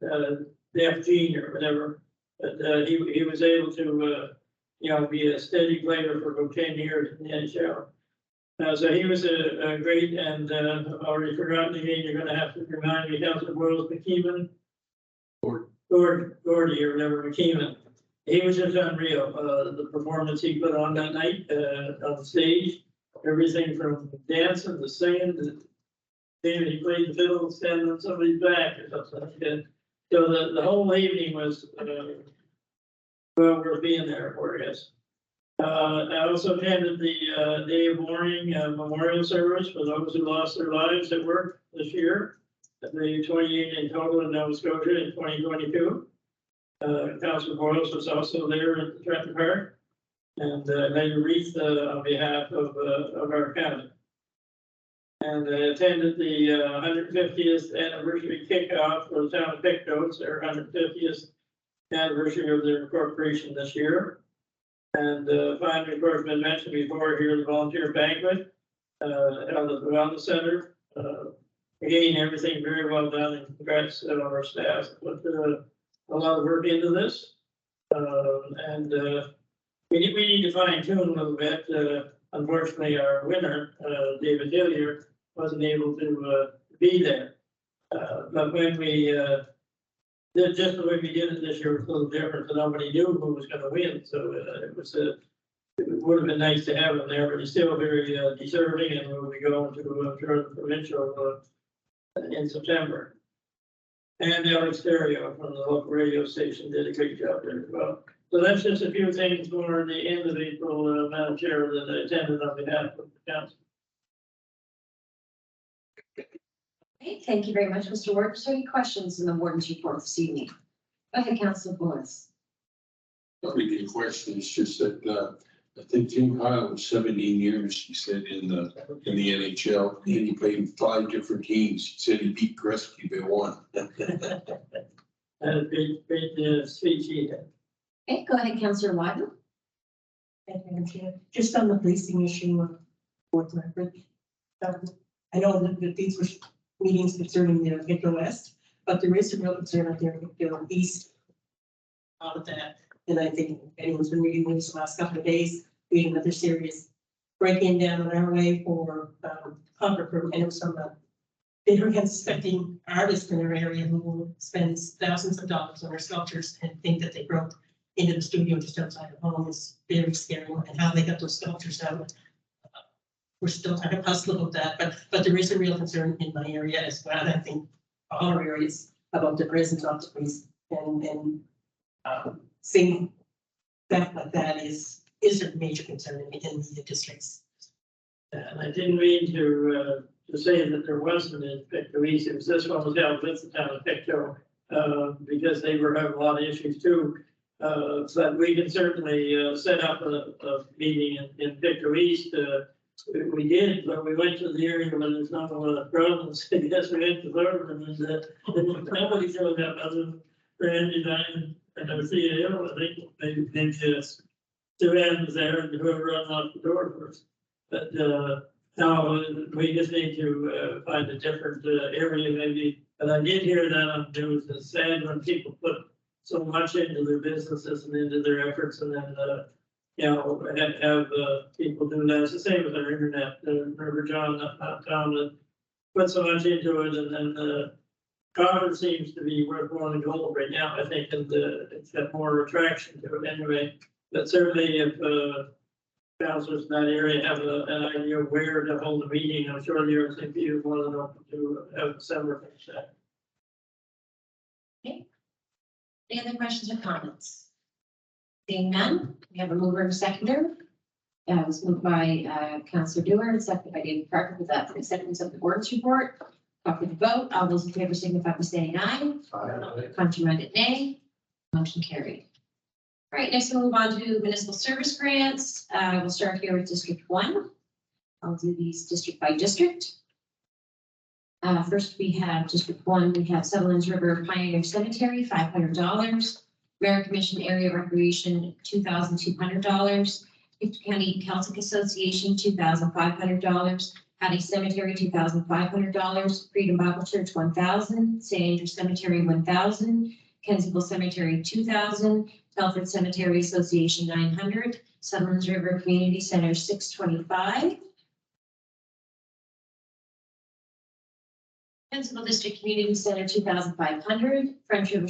deaf gene or whatever. But he was able to, be a steady player for about 10 years in the NHL. So he was a great, and already forgotten again, you're gonna have to remind me, Councillor Boyles McKeeman. Gordy or whatever, McKeeman. He was just unreal. The performance he put on that night on the stage, everything from dancing to singing to he played the fiddle standing on somebody's back or something like that. So the whole evening was well worth being there for, I guess. I also attended the day of mourning memorial service for those who lost their lives at work this year. The 28 in total in Nova Scotia in 2022. Councillor Boyles was also there at the Trenton Park and made a wreath on behalf of our county. And I attended the 150th anniversary kickoff for the town of Pictou. It's their 150th anniversary of their incorporation this year. And finally, of course, been mentioned before here, the volunteer banquet held at the Wellness Center. Again, everything very well done, and congrats to our staff. Put a lot of work into this. And we need to fine tune a little bit. Unfortunately, our winner, David Hillier, wasn't able to be there. But when we did just the way we did it this year was a little different, so nobody knew who was going to win. So it would have been nice to have him there, but he's still very deserving, and we'll be going to the provincial in September. And Alex Stereo from the local radio station did a great job there as well. So that's just a few things for the end of April, Madam Chair, that I attended on behalf of the council. Okay, thank you very much, Mr. Ward. Is there any questions in the warden's report this evening? Go ahead, Councilor Boris. Not really a question, it's just that, I think Tim Kyle was 17 years, he said, in the NHL, and he played in 5 different teams. He said he beat Gretzky by 1. And a great speech he had. Okay, go ahead, Councilor Wyden. Thank you, Madam Chair. Just on the policing issue of Fort Leopard. I know that these were meetings concerning the Victor West, but there is a real concern out there, Victor East. All of that, and I think anyone's been reading news the last couple of days, we had another serious break-in down on our way for Concord, and it was from a bidder suspecting artist in our area who spends thousands of dollars on their sculptures and think that they broke into the studio just outside of home is very scary, and how they got those sculptures out. We're still kind of puzzled about that, but there is a real concern in my area as well. I think all our areas about the presence of the police and seeing that like that is a major concern in the districts. And I didn't mean to say that there wasn't in Pictou East, it was this one was held with the town of Pictou, because they were having a lot of issues too. But we can certainly set up a meeting in Pictou East. We did, but we went to the area where there's not a lot of problems. I guess we went to Thurman and nobody showed up other than Randy Diamond and our CEO. I think maybe just Sue was there and whoever unlocked the door for us. But no, we just need to find a different area maybe. But I did hear that on the news. It's sad when people put so much into their businesses and into their efforts and then you know, have people do that. It's the same with our internet. Remember John, not Tom, that put so much into it, and then Concord seems to be worth more than gold right now, I think, and it's got more attraction to it anyway. But certainly if councilors in that area have an idea of where to hold a meeting, I'm sure the RCMP is more than open to have a similar thing set. Okay. Any other questions or comments? Seeing none, we have a mover and seconder. It was moved by Councillor Dewar and seconded by David Parker with that for acceptance of the board's report. Call for the vote. All those in favor signify by saying aye. Contrary-minded nay. Motion carried. All right, next we'll move on to municipal service grants. We'll start here with District 1. I'll do these district by district. First, we have District 1. We have Sutherland's River Pioneer Cemetery, $500. American Mission Area Recreation, $2,200. Gift County Celtic Association, $2,500. Hattie Cemetery, $2,500. Freedom Bible Church, $1,000. St. Andrews Cemetery, $1,000. Kensington Cemetery, $2,000. Telford Cemetery Association, $900. Sutherland's River Community Center, $625. Pensacola District Community Center, $2,500. French River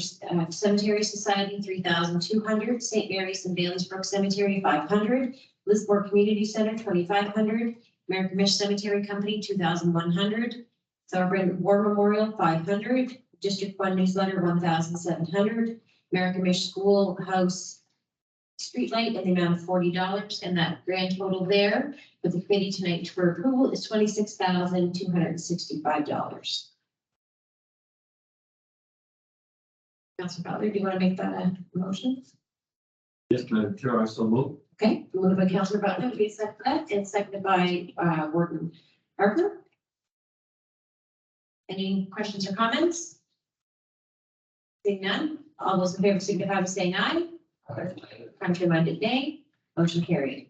Cemetery Society, $3,200. St. Mary's and Baileysbrook Cemetery, $500. Lismore Community Center, $2,500. American Mish Cemetery Company, $2,100. Thorburn War Memorial, $500. District 1 Newsletter, $1,700. American Mish Schoolhouse Streetlight in the amount of $40, and that grand total there with the committee tonight for approval is $26,265. Councilor Butler, do you want to make that a motion? Yes, Madam Chair, I so move. Okay, moved by Councilor Butler, we accept that, and seconded by Warden Parker. Any questions or comments? Seeing none, all those in favor signify by saying aye. Contrary-minded nay. Motion carried.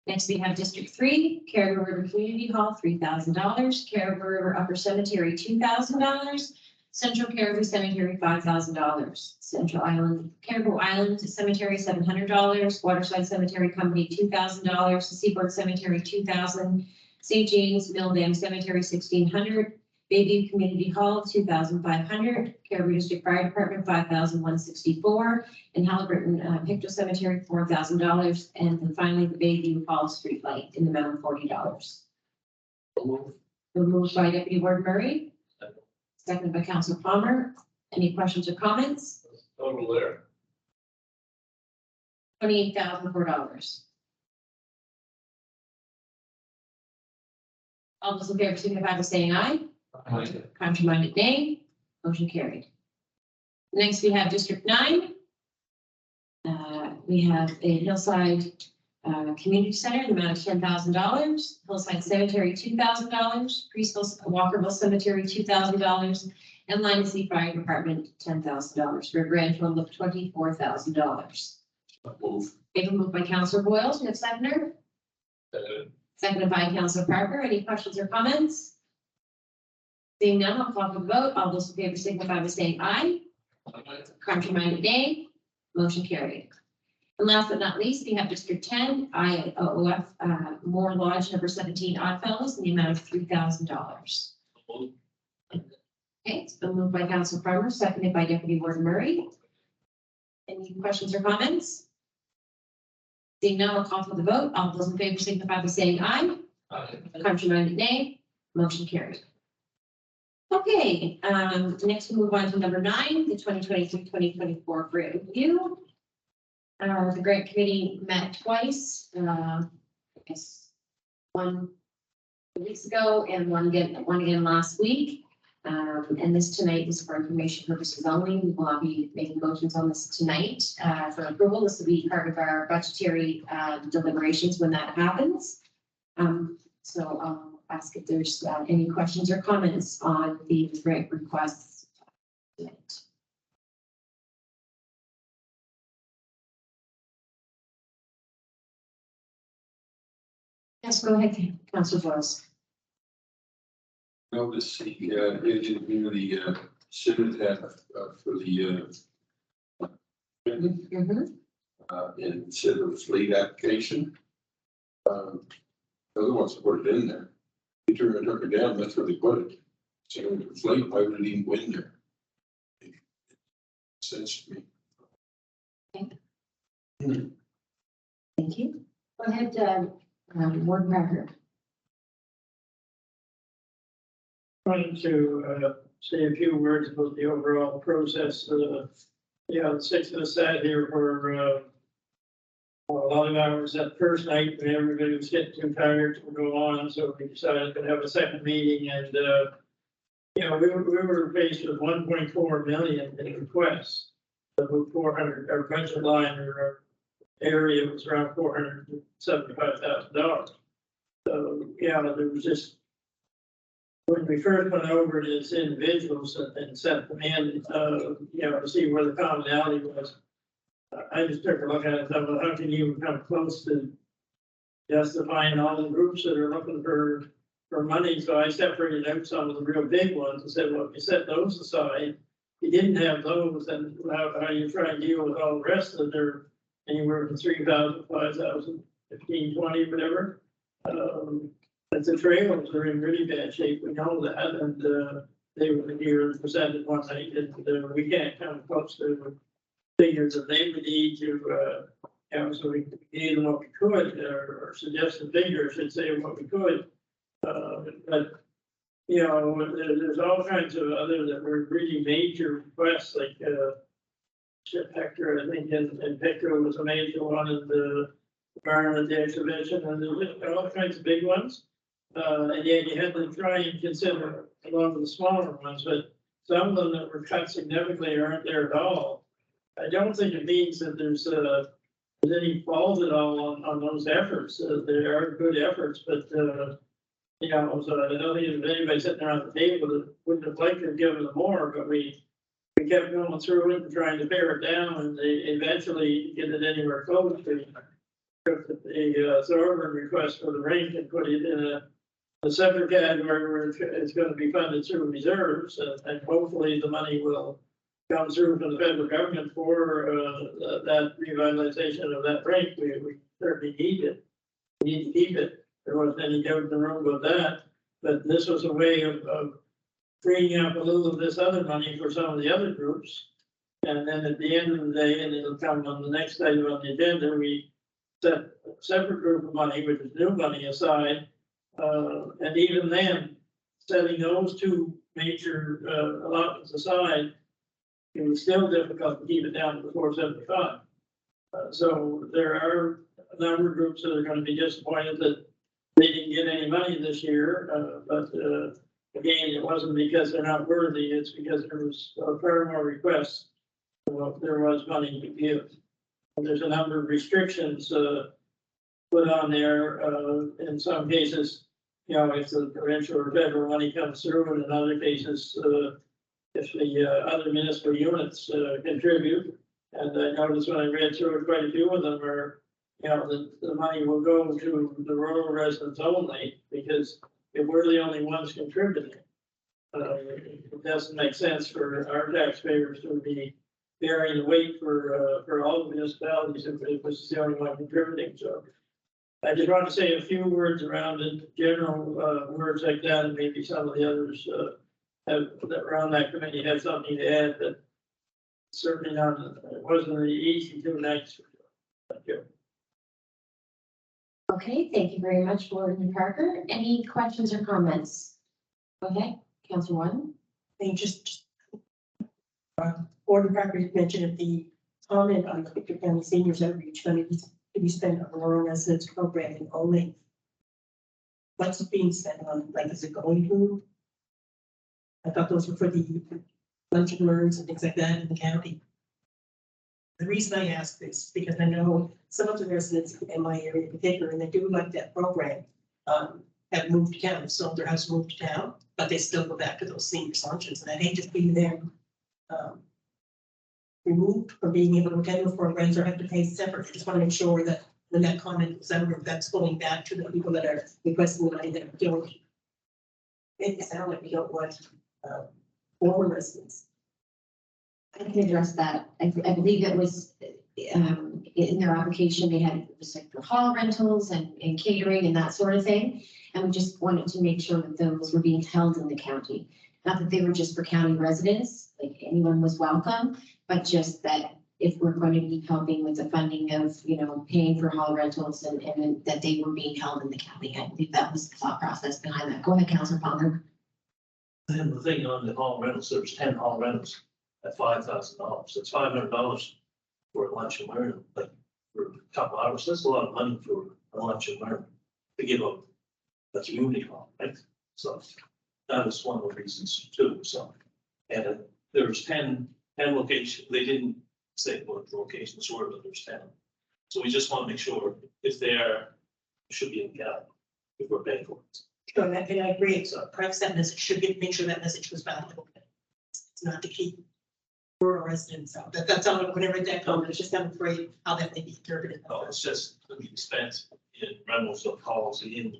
Next, we have District 3, Caribou River Community Hall, $3,000. Caribou River Upper Cemetery, $2,000. Central Caribou Cemetery, $5,000. Central Island, Caribou Island Cemetery, $700. Waterside Cemetery Company, $2,000. Seaboard Cemetery, $2,000. St. James Mill Dam Cemetery, $1,600. Bayview Community Hall, $2,500. Caribou District Fire Department, $5,164. And Halliburton Pictou Cemetery, $4,000. And then finally, the Bayview Hall Streetlight in the amount of $40. Moved by Deputy Warden Murray. Seconded by Councilor Palmer. Any questions or comments? Total there. $28,004. All those in favor signify by saying aye. Contrary-minded nay. Motion carried. Next, we have District 9. We have a Hillside Community Center in the amount of $10,000, Hillside Cemetery $2,000, preschool Walkerville Cemetery $2,000, and Line of Sea Fire Department $10,000 for a grand total of $24,000. Move. Moved by Councillor Boyle, we have seconder. Seconded by Councillor Parker. Any questions or comments? Seeing none, I'll call for the vote. All those in favor signify by saying aye. Contrary-minded nay. Motion carried. And last but not least, we have District 10, IOF, Moore Lodge number 17, Oddfellows, in the amount of $3,000. Okay, it's been moved by Councillor Farmer, seconded by Deputy Warden Murray. Any questions or comments? Seeing none, I'll call for the vote. All those in favor signify by saying aye. Contrary-minded nay. Motion carried. Okay, next we move on to number 9, the 2023-2024 grant review. The grant committee met twice, I guess one 2 weeks ago and one again last week. And this tonight is for information purposes only. We will not be making motions on this tonight for approval. This will be part of our budgetary deliberations when that happens. So I'll ask if there's any questions or comments on the grant requests tonight. Yes, go ahead, Councillor Boyles. Notice the community should have for the instead of late application. The other ones put it in there. You took it down, that's where they put it. So if it's late, why would it even go in there? It makes sense to me. Thank you. Go ahead, Warden Parker. Wanted to say a few words about the overall process. Yeah, the 6 of us sat here for a lot of hours that first night, and everybody was getting too tired to go on, so we decided to have a second meeting, and you know, we were faced with 1.4 million in requests. About 400, our budget line or our area was around $475,000. So yeah, there was just, when we first went over it as individuals and sent them in, you know, to see where the commonality was. I just took a look at it and thought, well, how can you come close to justifying all the groups that are looking for money? So I separated out some of the real big ones and said, well, if you set those aside, if you didn't have those, then how you try and deal with all the rest of them? They're anywhere from 3,000, 5,000, 15, 20, whatever. But the trails are in really bad shape. We know that, and they were here and presented one night, and we can't come close to figures that they would need to, you know, so we gave them what we could, or suggested figure, I should say, what we could. But, you know, there's all kinds of other that were really major requests, like Chip Hector, I think, and Picker was a major one, and the environment, the exhibition, and there's all kinds of big ones. And yet you had to try and consider a lot of the smaller ones, but some of them that were cut significantly aren't there at all. I don't think it means that there's any fault at all on those efforts. They are good efforts, but you know, so I don't think there's anybody sitting around the table that wouldn't have liked to have given them more, but we kept going through it and trying to pare it down, and they eventually get it anywhere close to the Thorburn request for the rink and put it in a separate category where it's going to be funded through reserves, and hopefully the money will come through from the federal government for that revitalization of that rink. We certainly need it. We need to keep it. There wasn't any doubt in the room about that, but this was a way of freeing up a little of this other money for some of the other groups. And then at the end of the day, and it'll come on the next item on the agenda, we set a separate group of money, which is new money, aside. And even then, setting those two major allotments aside, it was still difficult to keep it down to 475. So there are a number of groups that are gonna be disappointed that they didn't get any money this year, but again, it wasn't because they're not worthy, it's because there was far more requests than what there was money to give. And there's a number of restrictions put on there, in some cases, you know, if the provincial or federal money comes through, and in other cases, if the other municipal units contribute. And I noticed when I read through it, quite a few of them are, you know, the money will go to the rural residents only, because if we're the only ones contributing, it doesn't make sense for our taxpayers to be bearing the weight for all the municipalities if it was the only one contributing, so. I just want to say a few words around it, general words like that, and maybe some of the others that were on that committee had something to add, but certainly not, it wasn't an easy 2 nights. Thank you. Okay, thank you very much, Gordon Parker. Any questions or comments? Okay, Councillor One. I think just Gordon Parker had mentioned at the comment on the Victor County Seniors Outreach Fund to be spent on rural residents programming only. What's it being spent on? Like, is it going to? I thought those were for the lunch and learns and things like that in the county. The reason I ask this, because I know some of the residents in my area in particular, and they do like that program, have moved to town, sold their house, moved to town, but they still go back to those senior luncheons, and I hate to see them removed from being able to attend those programs or have to pay separate. I just want to make sure that when that comment was out, that's going back to the people that are requesting the money that don't. Make it sound like we don't want former residents. I can address that. I believe it was in their application, they had, it was like for hall rentals and catering and that sort of thing. And we just wanted to make sure that those were being held in the county. Not that they were just for county residents, like anyone was welcome, but just that if we're going to be helping with the funding of, you know, paying for hall rentals and that they were being held in the county. I believe that was the thought process behind that. Go ahead, Councillor Palmer. And the thing on the hall rentals, there's 10 hall rentals at $5,000. That's $500 for a lunch and learn, like for a couple hours. That's a lot of money for a lunch and learn to give up a community hall, right? So that was one of the reasons too. So, and there's 10 locations. They didn't say what the locations were, but there's 10. So we just want to make sure if they are, it should be in count if we're paying for it. Sure, and I agree. So perhaps that message should get, make sure that message was valuable. It's not to keep rural residents out. That's all, whenever that comes, it's just I'm afraid how that may be interpreted. No, it's just the expense in rentals of halls in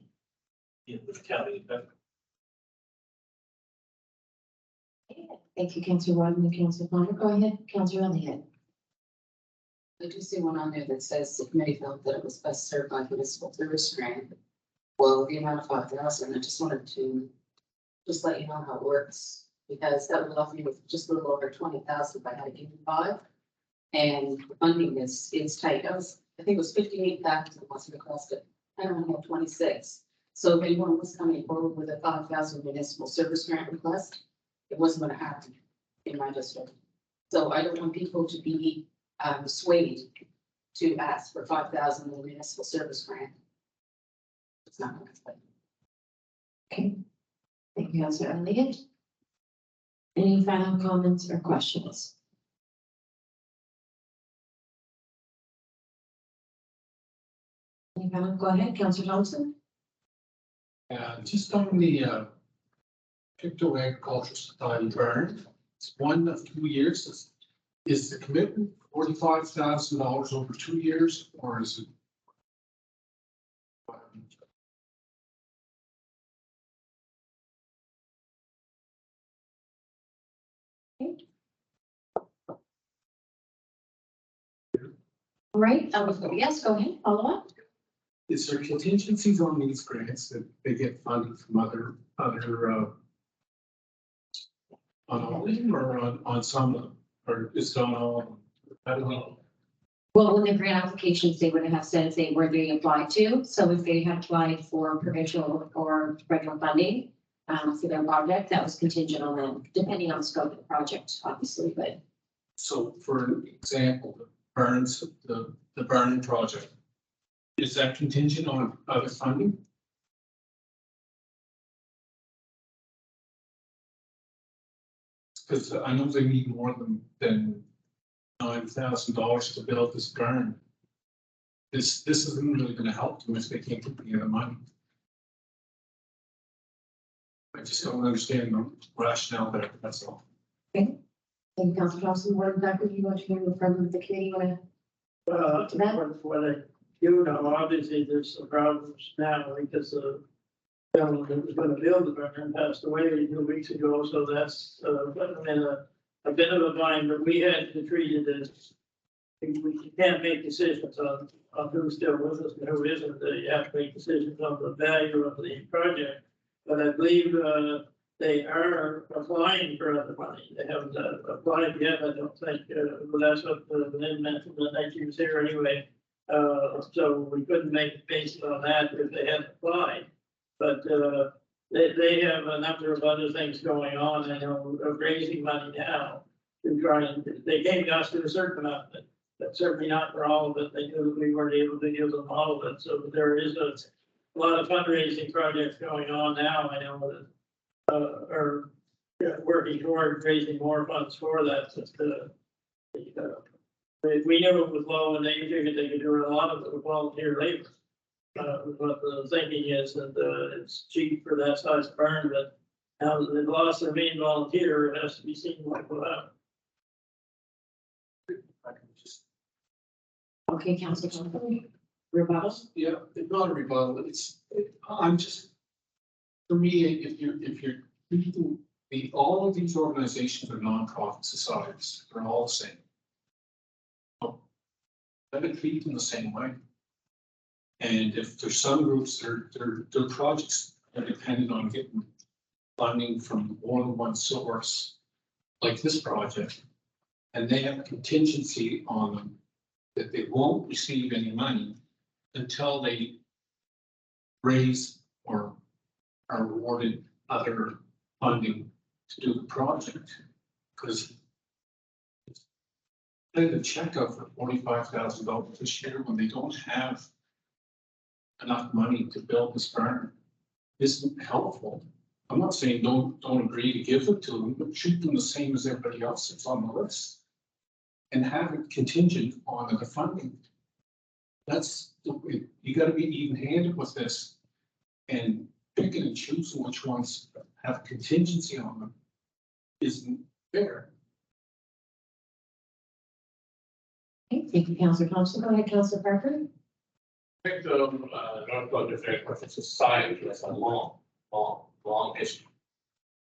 the county. Thank you, Councillor Rodman and Councillor Palmer. Go ahead, Councillor Elliott. I do see one on there that says the committee felt that it was best served by municipal service grant. Well, the amount of 5,000, I just wanted to just let you know how it works, because that would left me with just a little over 20,000 if I had to give you 5. And the funding is tight. I think it was 58,000 was requested. I only have 26. So if anyone was coming forward with a 5,000 municipal service grant request, it wasn't going to happen in my district. So I don't want people to be swayed to ask for 5,000 in a municipal service grant. It's not going to happen. Okay. Thank you, Councillor Elliott. Any final comments or questions? Any final, go ahead, Councillor Thompson. Just on the Pictou Agricultural Society burn, it's 1 of 2 years. Is the commitment $45,000 over 2 years, or is it? All right, yes, go ahead, follow up. Is there contingencies on these grants that they get funded from other on all of them or on some of them, or is it on all of them? I don't know. Well, when the grant applications, they would have said where they applied to. So if they had applied for provincial or federal funding for their project, that was contingent on them, depending on the scope of the project, obviously, but So for example, the Burns, the Burn project, is that contingent on other funding? Because I know they need more than $9,000 to build this burn. This isn't really gonna help them if they can't get the other money. I just don't understand the rationale there, that's all. Thank you, Councilor Thompson. What exactly you want to hear from the committee? Want What I do know, obviously, there's some problems now because the gentleman that was gonna build the burn passed away 2 weeks ago, so that's, put them in a bit of a bind, but we had to treat it as we can't make decisions on who's still with us and who isn't. You have to make decisions on the value of the project. But I believe, they are applying for other money. They haven't applied yet, I don't think, but that's what Lynn mentioned, the night she was here anyway. So we couldn't make it based on that if they hadn't applied. But, they have a number of other things going on, I know, of raising money now. To try and, they came to us to a certain amount, but certainly not for all of it. They knew that we weren't able to give them all of it, so there is a lot of fundraising projects going on now, I know that. Are working toward raising more funds for that, we knew it was low and they figured they could do a lot of it with volunteer labor. What the thinking is that, it's cheap for that size burn, but now that they've lost their main volunteer, it has to be seen like that. Okay, Councilor Thompson, rebuttal. Yeah, it's not a rebuttal, I'm just, for me, if you're treating all of these organizations are nonprofit societies, they're all the same. Let it treat them the same way. And if there's some groups, their projects are dependent on getting funding from more than one source, like this project, and they have a contingency on them that they won't receive any money until they raise or are awarded other funding to do the project. Because they had a check out for $45,000 this year when they don't have enough money to build this burn isn't helpful. I'm not saying don't agree to give it to them, but treat them the same as everybody else that's on the list. And have it contingent on the funding. That's the way, you gotta be even-handed with this. And picking and choosing which ones have contingency on them isn't fair. Okay, thank you, Councilor Thompson. Go ahead, Councilor Parker. I think the North Dakota Fair Corporate Society has a long history of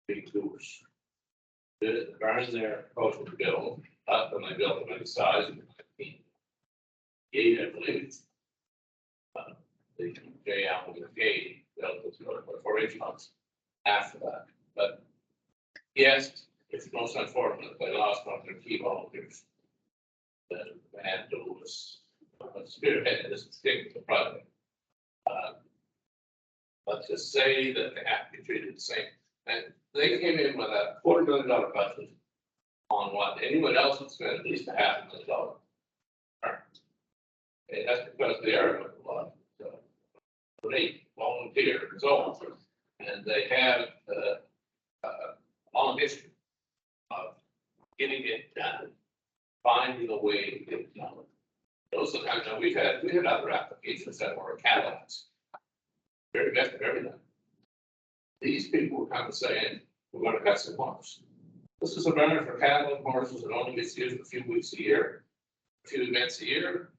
being doers. The burn there, supposed to build, when they built them in size in 1988, I believe. The J. Allen Gate built it for 8 months after that. But yes, it's most unfortunate they lost one of their key volunteers. The man who was spearheaded this particular project. But to say that they have to be treated the same, and they came in with a $250 million budget on what anyone else would spend at least $500,000. And that's because they are a lot of great volunteers also, and they have a long history of getting it done, finding a way to get it done. Those are the kinds of, we had other applications that were Cadillacs. Very best of everything. These people were kind of saying, we're going to cut some corners. This is a burner for cattle and horses that only gets used a few weeks a year, a few events a year.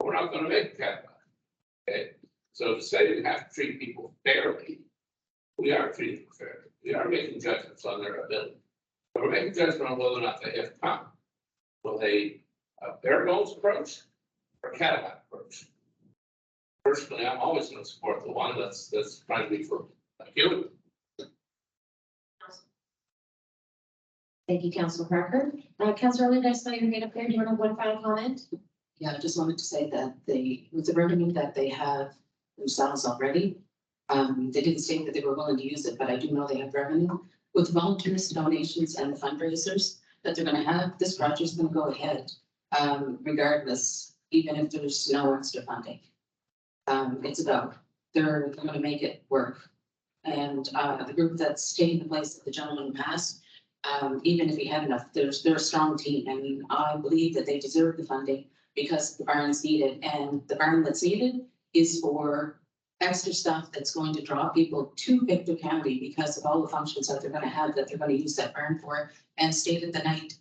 We're not going to make a Cadillac. Okay, so to say we have to treat people fairly, we are treating them fairly. We are making judgments on their ability. But we're making judgment on whether or not they have come. Will they bare bones approach or Cadillac approach? Personally, I'm always going to support the one that's trying to be for human. Thank you, Councilor Parker. Councilor Lind, I saw your hand up there. Do you want to have one final comment? Yeah, I just wanted to say that with the revenue that they have themselves already, they didn't state that they were willing to use it, but I do know they have revenue. With volunteers, donations, and fundraisers, that they're gonna have, this project's gonna go ahead, regardless, even if there's no extra funding. It's a go. They're gonna make it work. And, the group that's taking the place that the gentleman passed, even if he had enough, they're a strong team. I mean, I believe that they deserve the funding because the barn's needed, and the barn that's needed is for extra stuff that's going to draw people to Victor County because of all the functions that they're gonna have, that they're gonna use that barn for. And stated the night,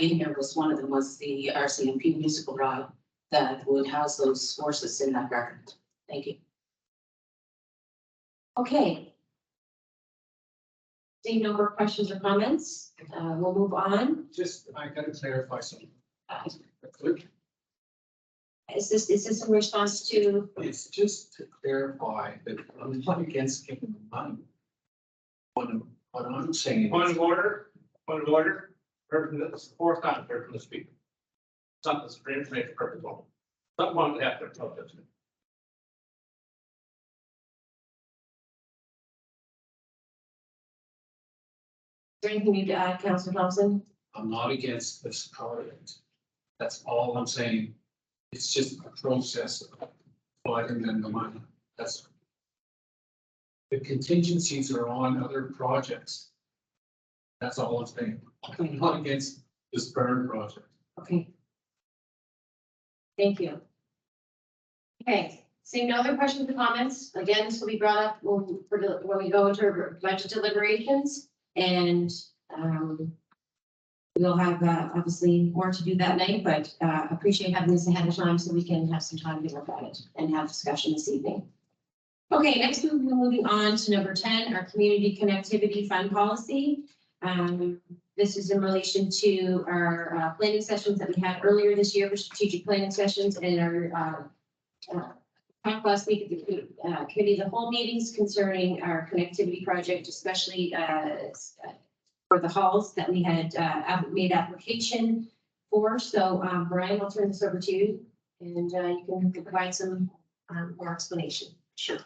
in here was one of them was the RCMP musical rod that would house those horses in that garden. Thank you. Okay. Seeing no more questions or comments, we'll move on. Just, I gotta clarify something. Is this in response to, It's just to clarify that I'm not against giving them money. What I'm saying. is- Point of order, that's the fourth time person to speak. Something's for information purpose only. Someone have to tell this. is there anything you to add, Councillor Thompson? I'm not against this project. That's all I'm saying. It's just a process of providing them the money. That's. The contingencies are on other projects. That's all I'm saying. I'm not against this burn project. Okay. Thank you. Okay, seeing no other questions or comments, again, this will be brought up when we go into budget deliberations, and we'll have obviously more to do that night, but appreciate having this ahead of time so we can have some time to look at it and have discussion this evening. Okay, next we're moving on to number 10, our community connectivity fund policy. This is in relation to our planning sessions that we had earlier this year for strategic planning sessions and our talked last week at the committee of the whole meetings concerning our connectivity project, especially for the halls that we had made application for. So Brian, I'll turn this over to you, and you can provide some more explanation. Sure.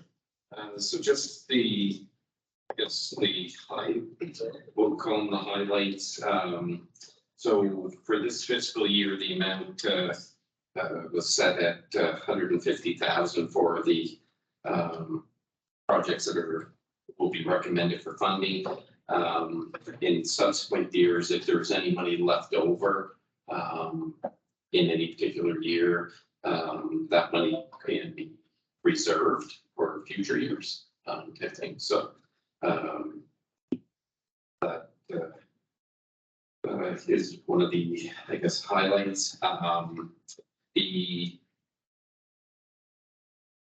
So just the, I guess we'll call them the highlights. So for this fiscal year, the amount was set at 150,000 for the projects that will be recommended for funding. In subsequent years, if there's any money left over in any particular year, that money can be reserved for future years, I think. So that is one of the, I guess, highlights. The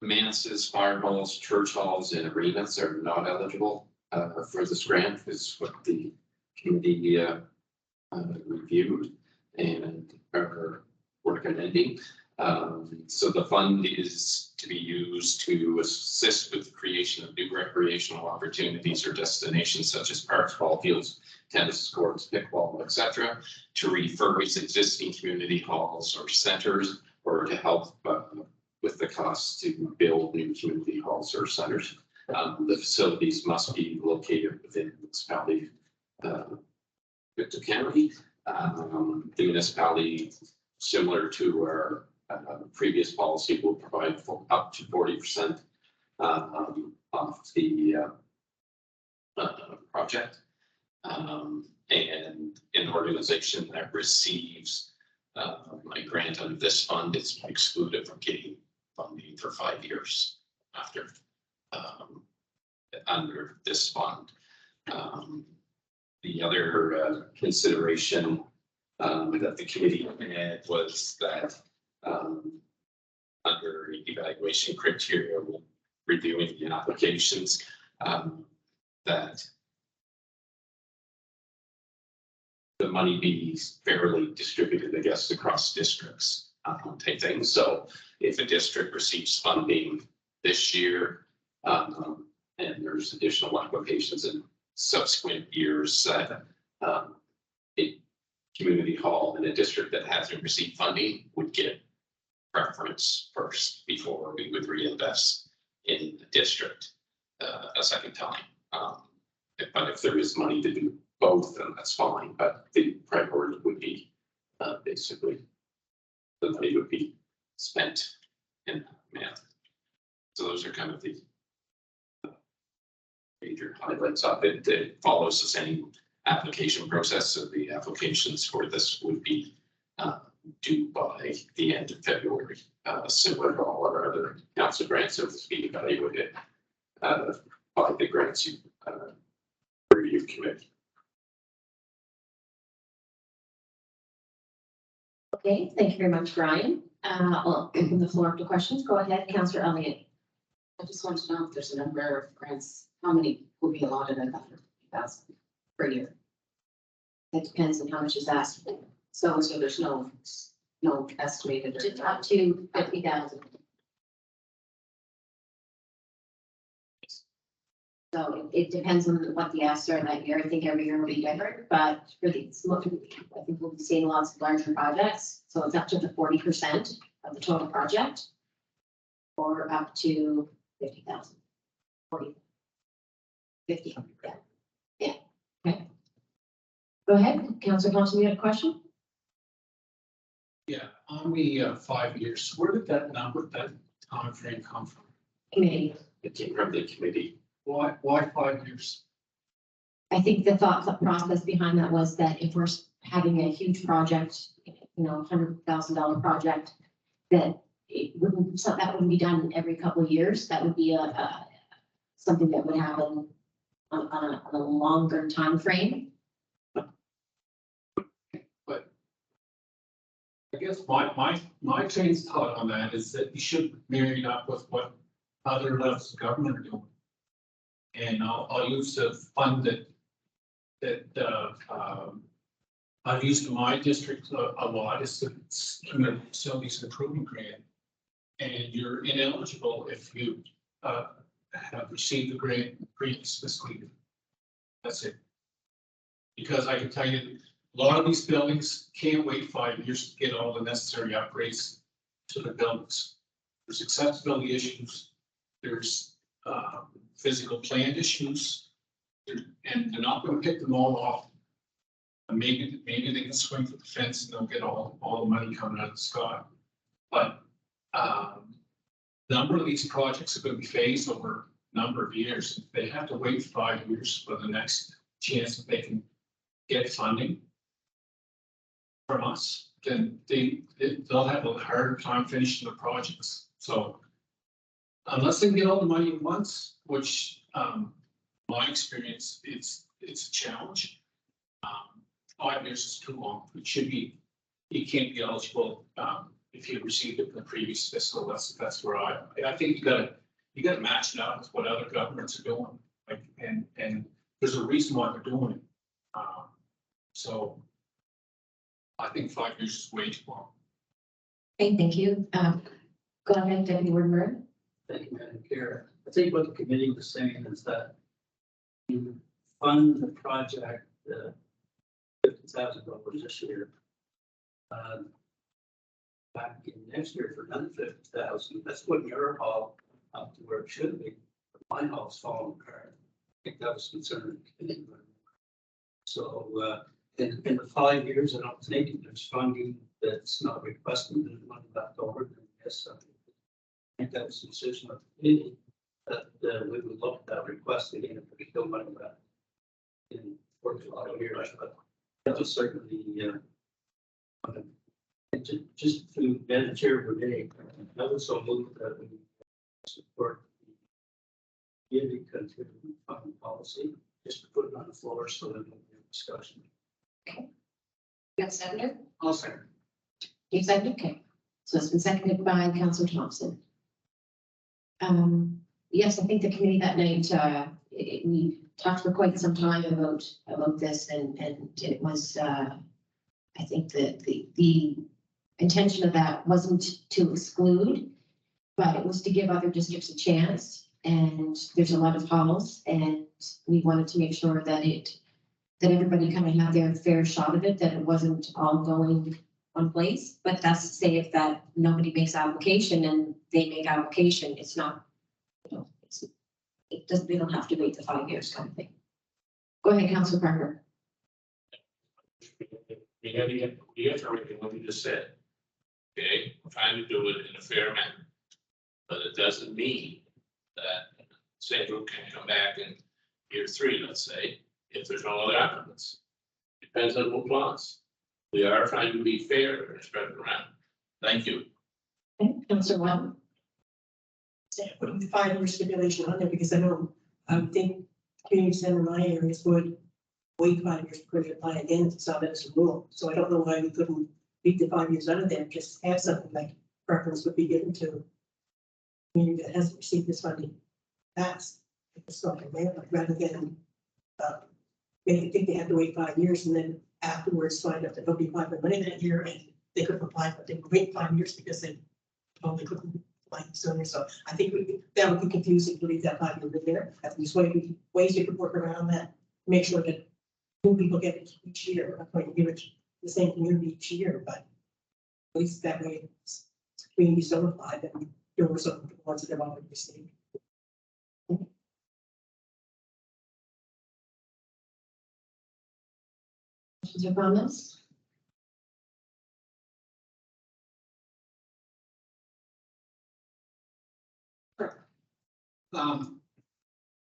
manses, fire halls, church halls, and arenas are not eligible for this grant, is what the committee reviewed and are recommending. So the fund is to be used to assist with the creation of new recreational opportunities or destinations such as parks, ball fields, tennis courts, pickleball, etc., to refurbish existing community halls or centers, or to help with the costs to build new community halls or centers. The facilities must be located within the municipality, Victor County. The municipality, similar to our previous policy, will provide for up to 40% of the project. And an organization that receives a grant under this fund is excluded from getting funding for 5 years after under this fund. The other consideration that the committee had was that under evaluation criteria, reviewing the applications, that the money be fairly distributed, I guess, across districts, type thing. So if a district receives funding this year, and there's additional applications in subsequent years, that a community hall in a district that hasn't received funding would get preference first before we would reinvest in the district a second time. But if there is money to do both, then that's fine, but the priority would be, basically, the money would be spent in that manner. So those are kind of the major highlights of it. It follows the same application process, so the applications for this would be due by the end of February, similar to all our other council grants of being evaluated by the grants review committee. Okay, thank you very much, Brian. I'll open the floor up to questions. Go ahead, Councillor Elliott. I just want to know if there's a number of grants, how many will be allotted at that 50,000 per year? It depends on how much is asked. So there's no estimated. Just up to 50,000. So it depends on what the asks are that year. I think every year will be different, but for the, I think we'll be seeing lots of larger projects. So it's up to the 40% of the total project, or up to 50,000. 40. 50, yeah. Yeah, okay. Go ahead, Councillor Thompson, you had a question? Yeah, on the 5 years, where did that number, that time frame come from? Committee. It came from the committee. Why 5 years? I think the thought process behind that was that if we're having a huge project, $100,000 project, that it wouldn't, so that wouldn't be done every couple of years. That would be something that would happen on a longer time frame. But I guess my train of thought on that is that you should marry it up with what other levels of government are doing. And I'll use the fund that I've used in my district a lot, is the community facilities improvement grant. And you're ineligible if you have received the grant previous fiscal year. That's it. Because I can tell you, a lot of these buildings can't wait 5 years to get all the necessary upgrades to the buildings. There's accessibility issues, there's physical plant issues, and they're not going to pick them all off. And maybe they can swing for the fence and they'll get all the money coming out of the sky. But a number of these projects are going to be phased over a number of years. If they have to wait 5 years for the next chance that they can get funding from us, then they'll have a harder time finishing the projects. So unless they can get all the money at once, which my experience, it's a challenge. 5 years is too long. It should be, you can't be eligible if you received it in the previous fiscal. That's where I think you gotta match it up with what other governments are doing. Like, and there's a reason why they're doing it. So I think 5 years is way too long. Okay, thank you. Go ahead, Deputy Warden Murray. Thank you, Madam Chair. I think what the committee was saying is that you fund the project, $50,000 this year. Back in next year for another 50,000. That's what your hall up to where it should be. My hall's falling apart. I think that was concerning. So in the 5 years, I don't think there's funding that's not requested and money left over. Then yes, I think that was the decision of the committee that we would look at that request again if we still money left in for a lot of years. But that was certainly just to Madam Chair today, I would so move that we support the yearly continuing fund policy, just to put it on the floor so that we can have discussion. You got a seconder? I'll second. You seconded, okay. So it's been seconded by Councillor Thompson. Yes, I think the committee that night, we talked for quite some time about this, and it was, I think that the intention of that wasn't to exclude, but it was to give other districts a chance. And there's a lot of halls, and we wanted to make sure that that everybody kind of had their fair shot of it, that it wasn't all going one place. But that's to say, if that nobody makes application and they make application, it's not, it doesn't, they don't have to wait the 5 years kind of thing. Go ahead, Councillor Parker. you got everything what you just said. Okay, we're trying to do it in a fair manner. But it doesn't mean that Sandra can come back in year 3, let's say, if there's no other applicants. Depends on who applies. We are trying to be fair and spread it around. Thank you. Okay, Councillor Wong. Putting the 5-year stipulation on there because I know, I think community center in my areas would wait 5 years before they apply again if it's not as a rule. So I don't know why we couldn't leave the 5 years out of there, just have something like preference would be given to community that hasn't received this funding passed. It's not there, but rather than, I think they have to wait 5 years and then afterwards find out that they'll be applying for money that year and they couldn't apply, but they would wait 5 years because they probably couldn't apply sooner. So I think that would be confusing to leave that 5 year in there. I think there's ways you could work around that, make sure that new people get it each year. I'm going to give it the same community each year, but at least that way it's community certified and there were some ones that have already received. Questions or comments? Um,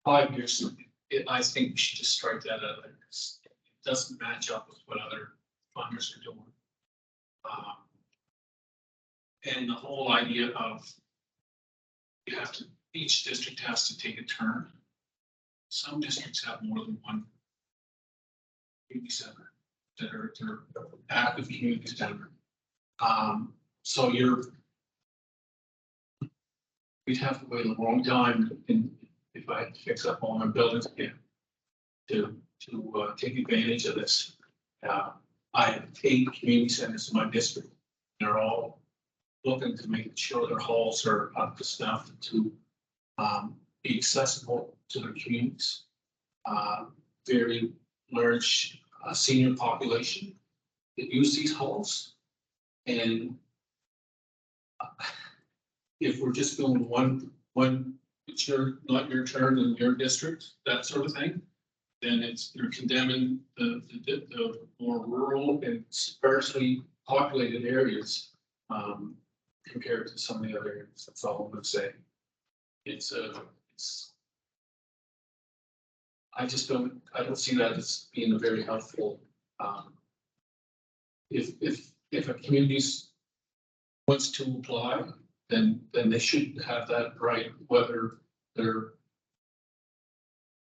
5 years, I think we should just strike that out. It doesn't match up with what other funders are doing. And the whole idea of each district has to take a turn. Some districts have more than one community center that are active community center. So we'd have to wait a long time if I had to fix up all my buildings again to take advantage of this. I have 8 community centers in my district. They're all looking to make sure their halls are up to snuff to be accessible to their communities. Very large senior population that use these halls. And if we're just doing one, it's not your turn in your district, that sort of thing, then you're condemning the more rural and sparsely populated areas compared to some of the other areas. That's all I'm gonna say. I don't see that as being a very helpful. If a community wants to apply, then they should have that right, whether they're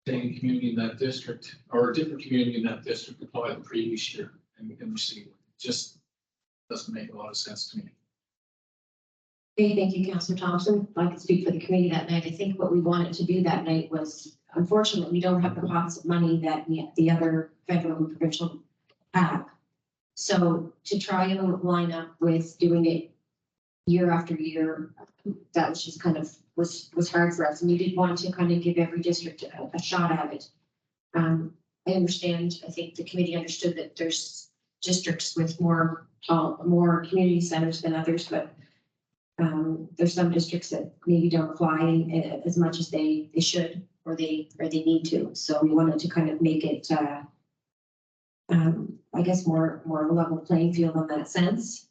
same community in that district or a different community in that district apply the previous year and receive. It just doesn't make a lot of sense to me. Okay, thank you, Councillor Thompson. If I could speak for the committee that night. I think what we wanted to do that night was, unfortunately, we don't have the pots of money that the other federal and provincial have. So to try and line up with doing it year after year, that was just kind of was hard for us. And we did want to kind of give every district a shot at it. I understand, I think the committee understood that there's districts with more community centers than others, but there's some districts that maybe don't apply as much as they should or they need to. So we wanted to kind of make it, I guess, more of a level playing field in that sense.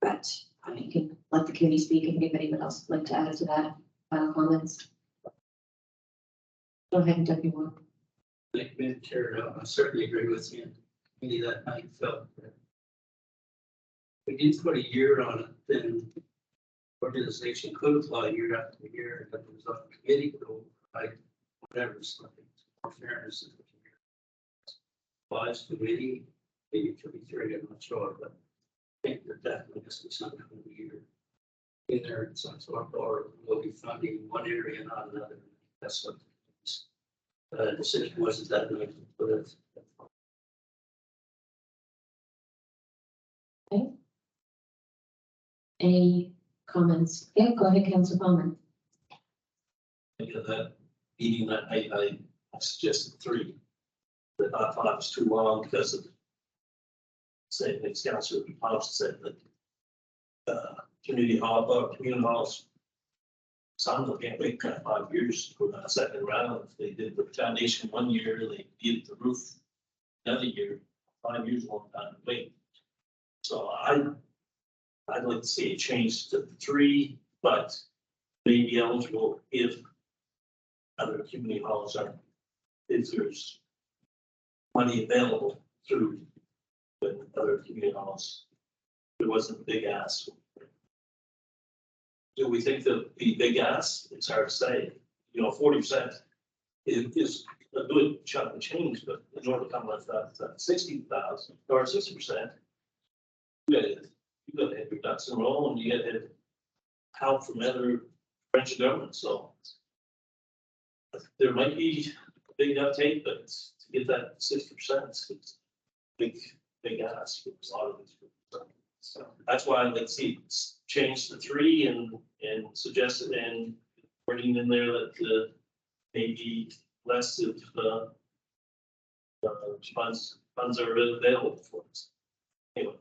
But I can let the committee speak if anybody else would like to add to that. Final comments. Go ahead, Deputy Wong. Like Madam Chair, I certainly agree with you. Maybe that night felt that we did put a year on it, then organization could apply year after year, and it was up to committee to provide whatever, so I think it's more fairness. In the applies to committee, maybe it could be 3, I'm not sure, but I think that definitely has to be some kind of year in there, some sort, or we'll be funding one area, not another. That's what the decision wasn't that night, but it's. Okay. Any comments? Yeah, go ahead, Councillor Palmer. Of that meeting that night, I suggested 3. But I thought it was too long because of, say, like Councillor Thompson said, that community halls, some of them can't wait 5 years to go to the second round. If they did the foundation 1 year, they did the roof another year. 5 years, a long time to wait. So I'd like to see it changed to 3, but may be eligible if other community halls are, if there's money available through with other community halls. It wasn't a big ask. Do we think that the big ask, it's hard to say, 40% is a good chunk of change, but in order to come with that 60,000 or 60%, you gotta hit your ducks in a row and you gotta help from other branch of government, so. There might be a big uptake, but to get that 60%, it's big ask for a lot of these groups. So that's why I'd like to see it change to 3 and suggest it and putting in there that maybe less of funds are available for us. Anyway.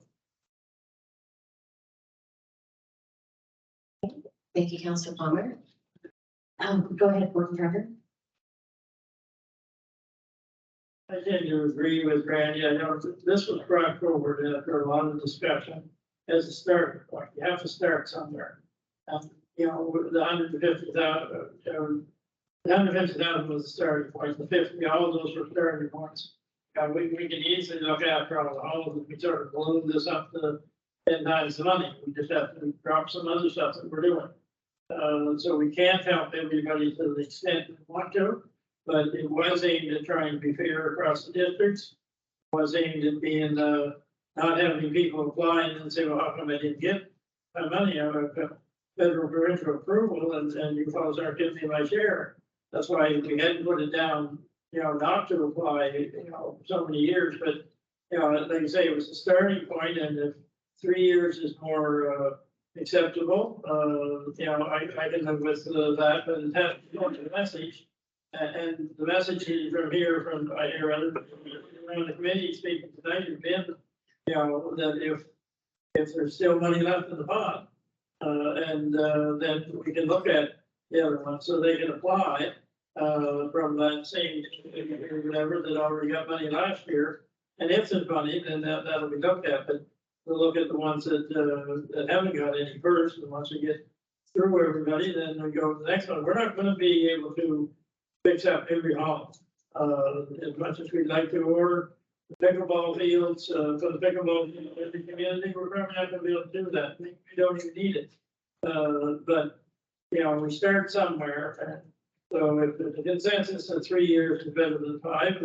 Thank you, Councillor Palmer. Go ahead, Board Member. I tend to agree with Randy. I know this was brought forward after a lot of discussion as a starting point. You have to start somewhere. The 150,000 was the starting point. The 50, all of those were starting points. We can easily look after all of them. We sort of balloon this up to 10 times the money. We just have to drop some other stuff that we're doing. So we can't help everybody to the extent we want to, but it was aimed at trying to be fair across the districts. It was aimed at being, not having people apply and then say, well, how come I didn't get my money? I have federal provincial approval and you folks aren't giving me my share. That's why we had to put it down, not to apply, so many years, but, like I say, it was a starting point, and if 3 years is more, acceptable, I can live with that, but it has to go to the message. And the message is from here, I hear other around the committee speaking tonight, have been, that if there's still money left in the pot, and then we can look at the other one, so they can apply from that same whatever that already got money last year. And if there's money, then that'll be looked at, but we'll look at the ones that haven't got any first, and once we get through everybody, then we go to the next one. We're not gonna be able to fix up every hall, as much as we'd like to, or the pickleball fields, for the pickleball, in the community, we're probably not gonna be able to do that. We don't even need it. But, we start somewhere, so if the consensus of 3 years is better than 5,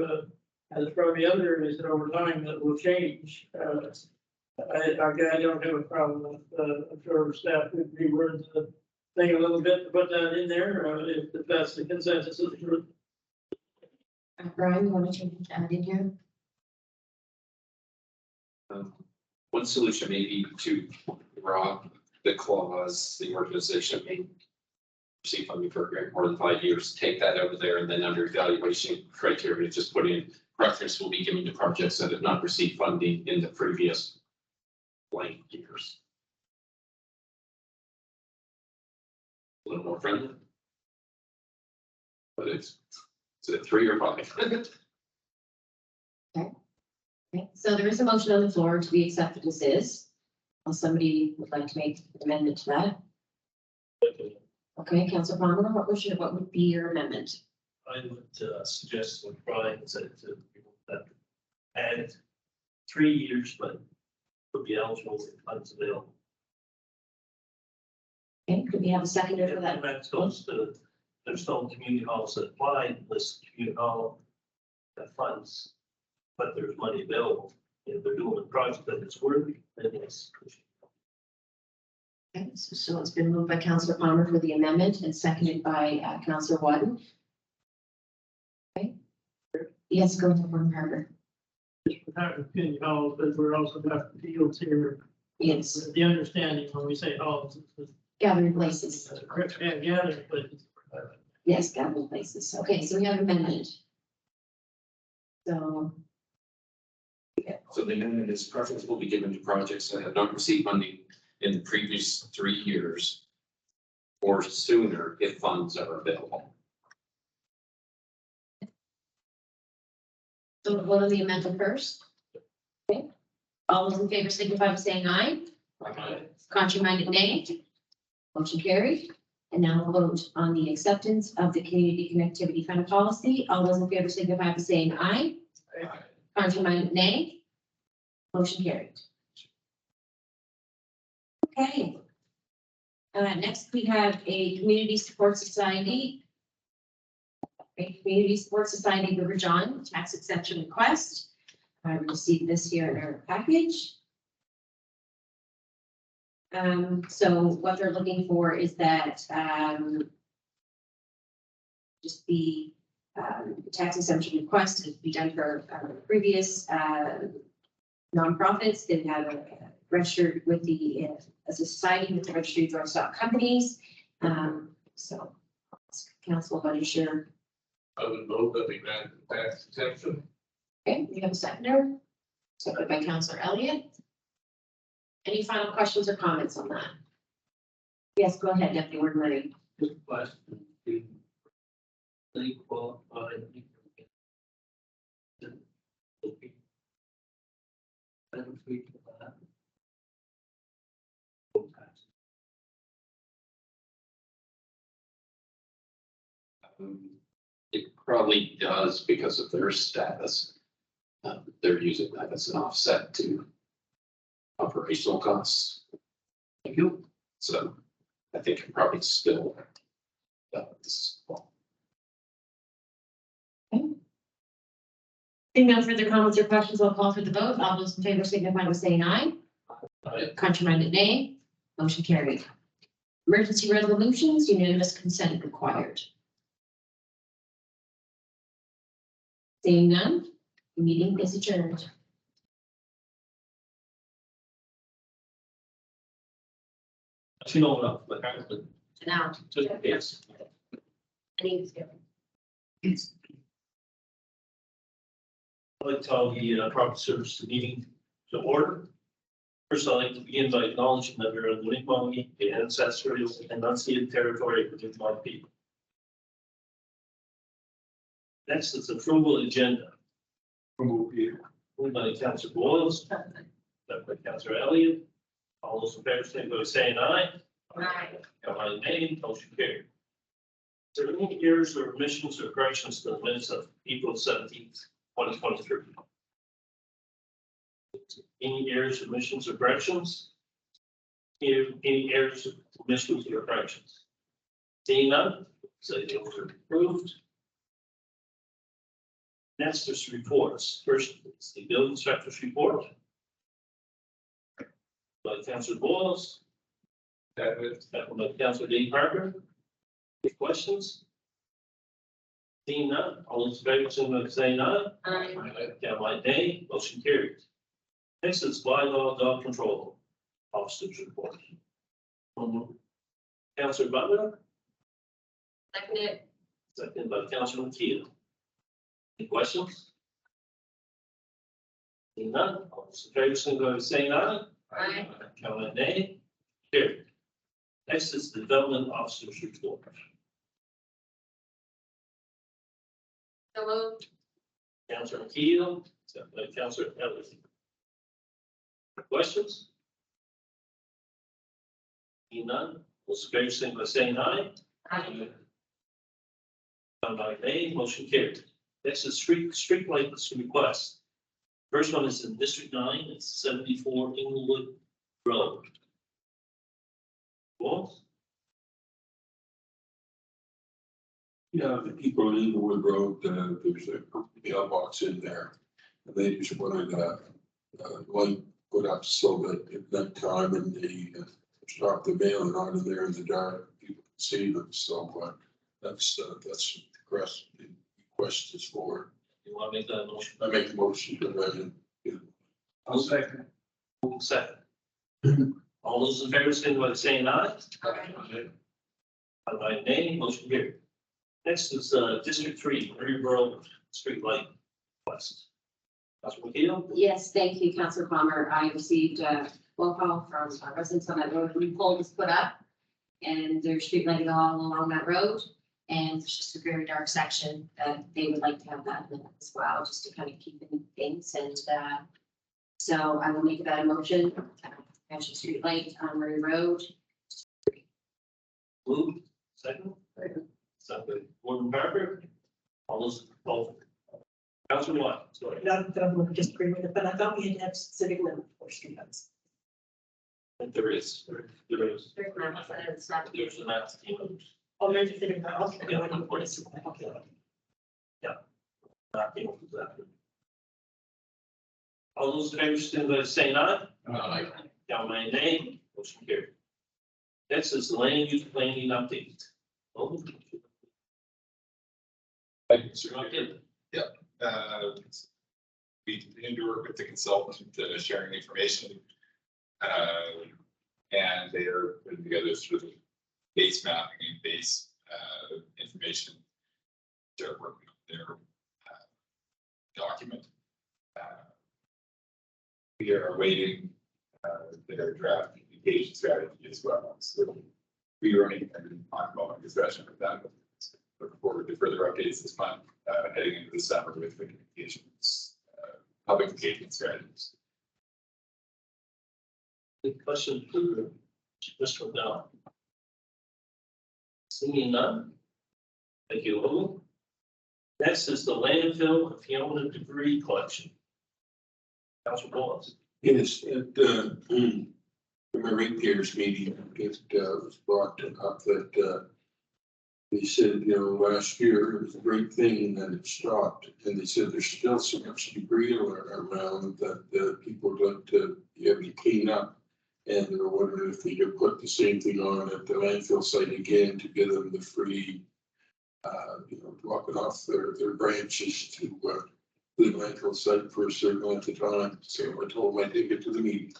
there's probably other areas that over time that will change. I don't have a problem with, I'm sure staff would be willing to think a little bit to put that in there, if that's the consensus of the group. Brian, you want to change that in here? One solution may be to drop the clause, the organization may receive funding for a grant more than 5 years, take that out of there, and then under evaluation criteria, just put in preference will be given to projects that have not received funding in the previous blank years. A little more friendly. But is it 3 or 5? Okay, so there is a motion on the floor to be accepted as is. Unless somebody would like to make an amendment to that. Okay, Councillor Palmer, what would be your amendment? I would suggest what Brian said to people that add 3 years, but would be eligible if funds available. Okay, could we have a seconder for that? And that goes to, there's still community halls that apply, list community hall that funds, but there's money available. If they're doing a project that is worthy, then yes. Okay, so it's been moved by Councillor Palmer for the amendment and seconded by Councillor Wadden. Okay. Yes, go ahead, Board Member. Without community halls, but we're also got fields here. Yes, The understanding when we say halls, it's gathering places. and gathering places. Yes, gathering places. Okay, so we have amendment. So, So the amendment is preference will be given to projects that have not received funding in the previous 3 years or sooner if funds are available. so vote on the amendment first. All those in favor signify by saying aye. Contrary-minded, nay. Motion carried. And now we'll vote on the acceptance of the community connectivity fund policy. All those in favor signify by saying aye. Contrary-minded, nay. Motion carried. Okay. Next, we have a community support society. A community support society River John tax exemption request. I received this here in our package. So what they're looking for is that, just the tax exemption request to be done for previous nonprofits that have registered with the, as a society with the registry of joint stock companies. So council, but sure. I would vote that we grant the tax exemption. Okay, we have a seconder, seconded by Councillor Elliott. Any final questions or comments on that? Yes, go ahead, Deputy Warden Murray. Good question. Do they qualify? It probably does because of their status. They're using that as an offset to operational costs. Thank you. So I think it probably still. Seeing no further comments or questions, I'll call for the vote. All those in favor signify by saying aye. Contrary-minded, nay. Motion carried. Emergency resolutions, unanimous consent required. Seeing none, the meeting is adjourned. You know enough, but Now, just, yes. any I'd like to call the property service meeting to order. First, I'd like to begin by acknowledging that we are in the Mi'kmaq, the ancestral and unceded territory of the Mi'kmaq people. Next is approval agenda. Moved by Councillor Boyles, seconded by Councillor Elliott. All those in favor, signify by saying aye. Aye. By name, motion carried. Is there any errors or omissions or corrections to the minutes of April 17th, 2023? Any errors, omissions, or corrections? Any errors, omissions, or corrections? Seeing none, say those are approved. Next is reports. First is the building inspector's report. By Councillor Boyles. Second by Councillor Dave Harper. Any questions? Seeing none, all those in favor, signify by saying aye. Aye. Count by nay, motion carried. Next is bylaw dog control officers report. Councillor Butler, Seconded. second by Councillor McKeel. Any questions? Seeing none, all those in favor, signify by saying aye. Aye. Count by nay, carried. Next is the development officers report. So moved. Councillor McKeel, second by Councillor Ellis. Questions? Seeing none, those in favor, signify by saying aye. Aye. Count by nay, motion carried. Next is street lights request. First one is in District 9, it's 74 Inglewood Road. Well, Yeah, the people in Inglewood Road, there's a mailbox in there. And they just wanted, light put up so that at that time and they stop the mail and out of there in the dark, people can see them. So, that's what the request is for. you want to make that motion? I make the motion to amend it. I'll second. Second. All those in favor, signify by saying aye. Aye. By nay, motion carried. Next is District 3, Maryborough Street Light request. Councilor McKeel? Yes, thank you, Councillor Palmer. I received a phone call from residents on that road. The pole was put up and there's street lighting all along that road. And it's just a very dark section that they would like to have that lit as well, just to kind of keep in things. And So I will make that a motion, Hampshire Street Light on Murray Road. Move, second. Second, Gordon Parker. All those, both. Councilor Watt, sorry. Not that I'm going to disagree with it, but I thought we had to have specific number for street lights. And there is. There's not. There's an app. Oh, there's a specific number. Okay, I didn't want to- okay. Not able to do that. All those in favor, stand by saying aye. Down by nay, motion carried. Next is land use planning update. Oh, Thank you, sir. okay. We continue to work with the consultant, sharing information. And they are putting together sort of base mapping and base, information. They're working on their, document. We are awaiting, their draft communication strategy as well. So we are in an ongoing discussion with them. Look forward to further updates this month, heading into the summer with the communications, public engagement strategies. The question for Mr. McDowell. Seeing none. Thank you, Lou. Next is the landfill and Fiona debris collection. Councilor Wallace. Yes, at the ratepayers meeting, it was brought up that they said, last year it was a great thing and then it stopped. And they said there's still so much debris around that people would like to be able to clean up. And they were wondering if they could put the same thing on at the landfill site again to give them the free, dropping off their branches to the landfill site for a certain length of time. So I told them I'd take it to the meeting.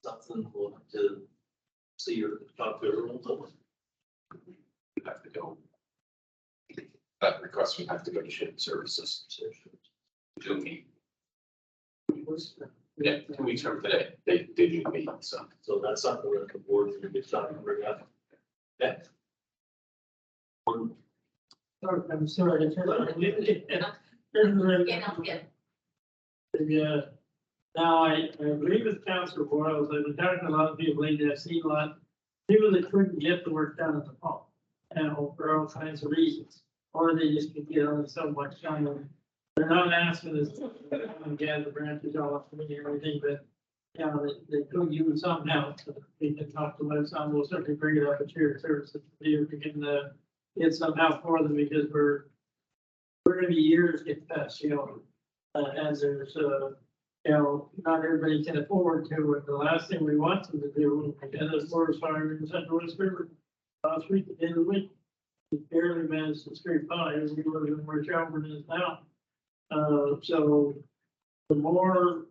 Something we'll have to see or talk to her. We have to go. That request would have to go to Shared Services. Do meet. Yeah, 2 weeks from today, they do meet, so. So that's something that the board will be talking about. Yeah. I'm sorry. Yeah, now I agree with Councilor Boyles. I've been talking to a lot of people lately. I've seen a lot, people that couldn't get the work done at the pump. For all kinds of reasons, or they just could get on so much time. They're not asking us to gather the branches off me or anything, but, they could use some help. So we can talk to them, some will certainly bring it up at Shared Services. We can, get some help for them because we're gonna be years get past, as there's, not everybody can afford to, and the last thing we want them to do, and the forest fire in Central West River. Last week, at the end of the week, we barely managed to scrape by, and we were in where Shelburne is now. So the more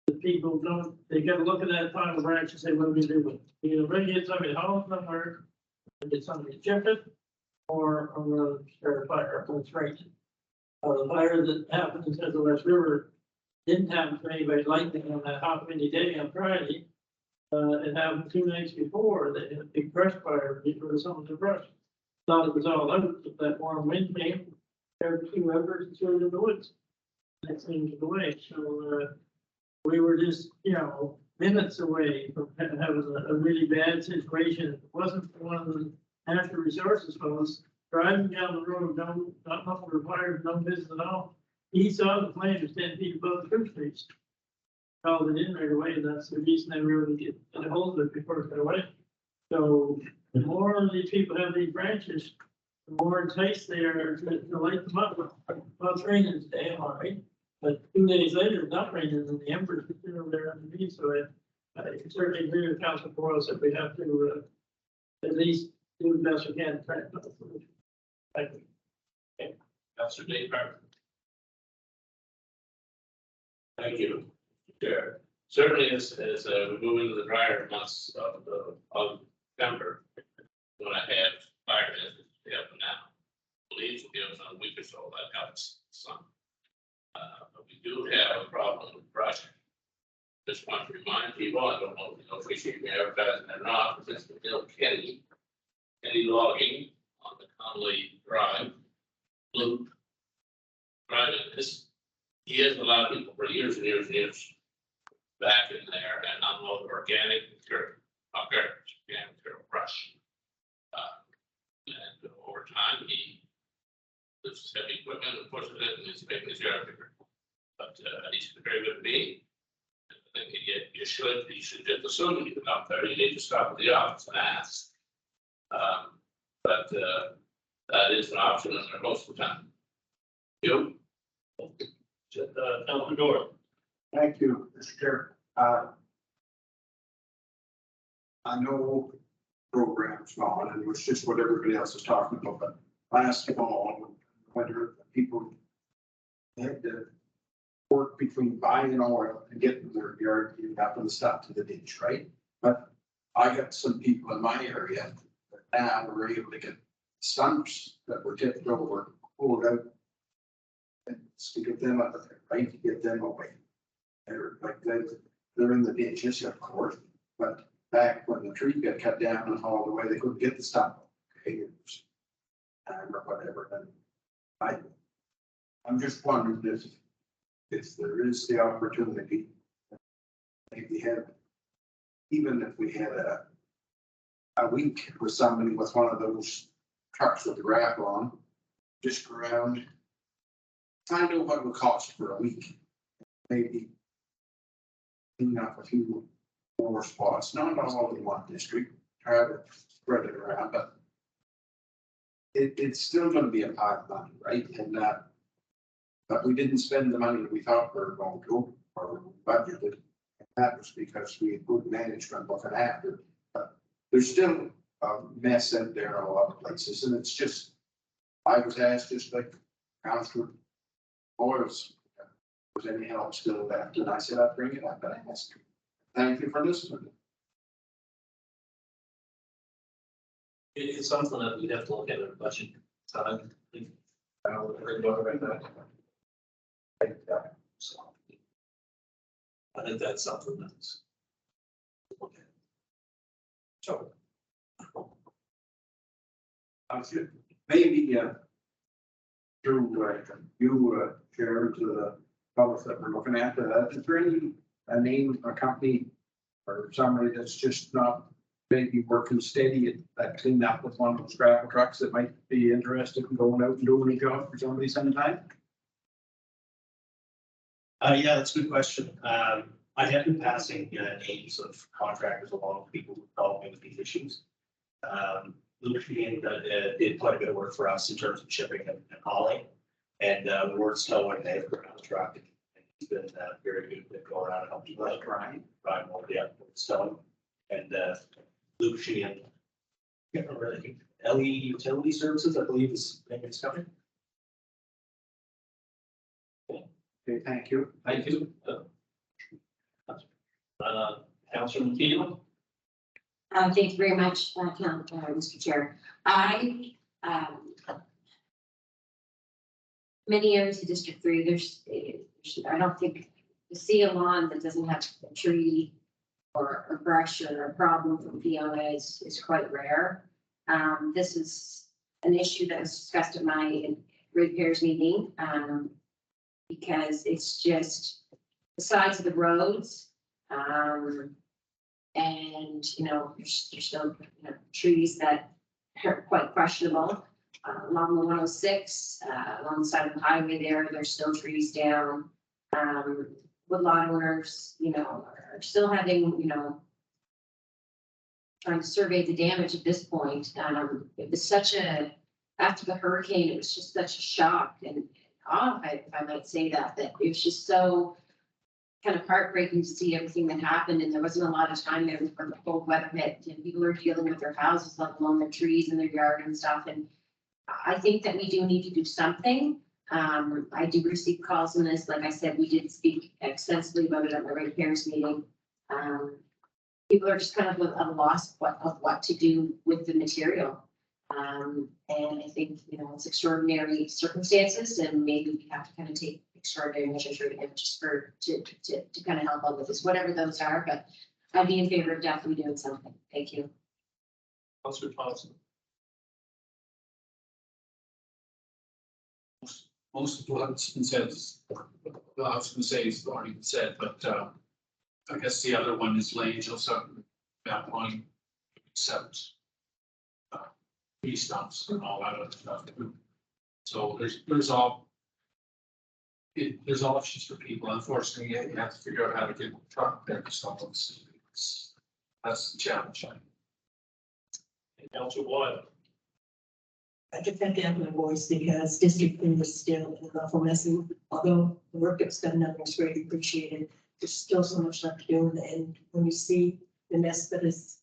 the people don't, they gotta look at that final branch and say, what do we do with it? Either bring it somebody home somewhere, and get somebody to chip it, or start a fire, that's right. The fire that happened in Central West River didn't happen to anybody lightning on that hot windy day on Friday. It happened 2 nights before, they had a big brush fire before some of the brush. Thought it was all out, but that warm wind came, there were 2 embers and threw it in the woods. That seemed to the way, so, we were just, minutes away from having a really bad situation. If it wasn't for one of the natural resources folks driving down the road, not muffled or fired, no business at all. He saw the flames 10 feet above the fruit trees. Called it in right away, and that's the reason they were able to get a hold of it before it got away. So the more these people have these branches, the more enticed they are to light them up. Well, it's raining today, all right, but 2 days later, it's not raining, and the embers are still there underneath, so I certainly agree with Council Boyles that we have to at least do the best we can to try to. Thank you. Okay. Councilor Dave Parker. Thank you. Chair. Certainly as we move into the drier months of September, when I have fire business we have now, police will give us a week or so that helps some. But we do have a problem with brush. Just want to remind people, I don't know if we should be advertising or not, but it's Bill Kenny logging on the Conley Drive loop. Drive, this he has allowed people for years and years and years back in there and unload organic material, not garbage, organic material, brush. And over time, he lifts heavy equipment and pushes it and he's making his yard bigger. But he's very good at me. I think you should just assume you come out there, you need to stop at the office and ask. But that is an option in there most of the time. You? Councilor Dorr. Thank you, Mr. Chair. I know programs on, and it was just what everybody else is talking about, but last fall, winter, people had to work between buying oil and getting their yard, you happen to stop to the ditch, right? But I got some people in my area that now were able to get stumps that were tipped over, pulled out. And to get them out of there, right, to get them away. They're like, they're in the ditches, of course, but back when the tree got cut down and hauled away, they couldn't get the stump. Okay, it was time or whatever, and I'm just wondering if there is the opportunity, maybe have, even if we had a week with somebody with one of those trucks with the wrap on, just go around, find out what it would cost for a week, maybe clean up a few more spots, not all in one district, try to spread it around, but it's still gonna be a pile of money, right? And but we didn't spend the money we thought we were going to, or budgeted. And that was because we had good management looking after it. But there's still a mess out there in a lot of places, and it's just, I was asked, just like Councilor Boyles, was any help still left? And I said, I'd bring it up, but I asked. Thank you for listening. It's something that we'd have to look at in a budget time. I don't know, we're going right now. So I think that's something that's. Okay. So. Maybe, through, you, Chair, to the public that we're looking at, is there any, a name, a company or somebody that's just not maybe working steady at clean up with one of those gravel trucks that might be interested in going out and doing a job for somebody sometime? Yeah, that's a good question. I have been passing names of contractors along with people who help me with these issues. Lucian did quite a bit of work for us in terms of shipping and hauling. And we worked snow and they've put on the truck. And he's been very good at going around and helping people out. Ryan more, yeah, stone. And Lucian, can't remember, I think LE Utility Services, I believe is maybe it's coming. Okay, thank you. Thank you. Councilor McKeon. Thank you very much, Mr. Chair. Many areas of District 3, there's, I don't think, to see a lawn that doesn't have a tree or brush or a problem from Fiona is quite rare. This is an issue that was discussed at my repairs meeting, because it's just the size of the roads. And, there's still trees that are quite questionable. Along the 106, along the side of the highway there's still trees down. Woodlawn owners, are still having, trying to survey the damage at this point. It was after the hurricane, it was just such a shock and awe, if I might say that it was just so kind of heartbreaking to see everything that happened, and there wasn't a lot of time there for the cold weather hit, and people are dealing with their houses, let alone their trees in their yard and stuff. And I think that we do need to do something. I do receive calls on this. Like I said, we did speak extensively about it at the repairs meeting. People are just kind of at a loss of what to do with the material. And I think, it's extraordinary circumstances, and maybe we have to kind of take extraordinary measures right now just to kind of help out with this, whatever those are. But I'd be in favor of definitely doing something. Thank you. Councilor Thompson. most of what's been said is, well, I was gonna say it's already been said, but, I guess the other one is Lane, Sutton, that one, accept fee stumps and all that other stuff. So there's options for people. Unfortunately, you have to figure out how to get the truck there to stop them. That's the challenge. Council Wild. I just have to have my voice because District Three is still in an awful mess. And although the work that's done now is greatly appreciated, there's still so much left to do. And when you see the mess that is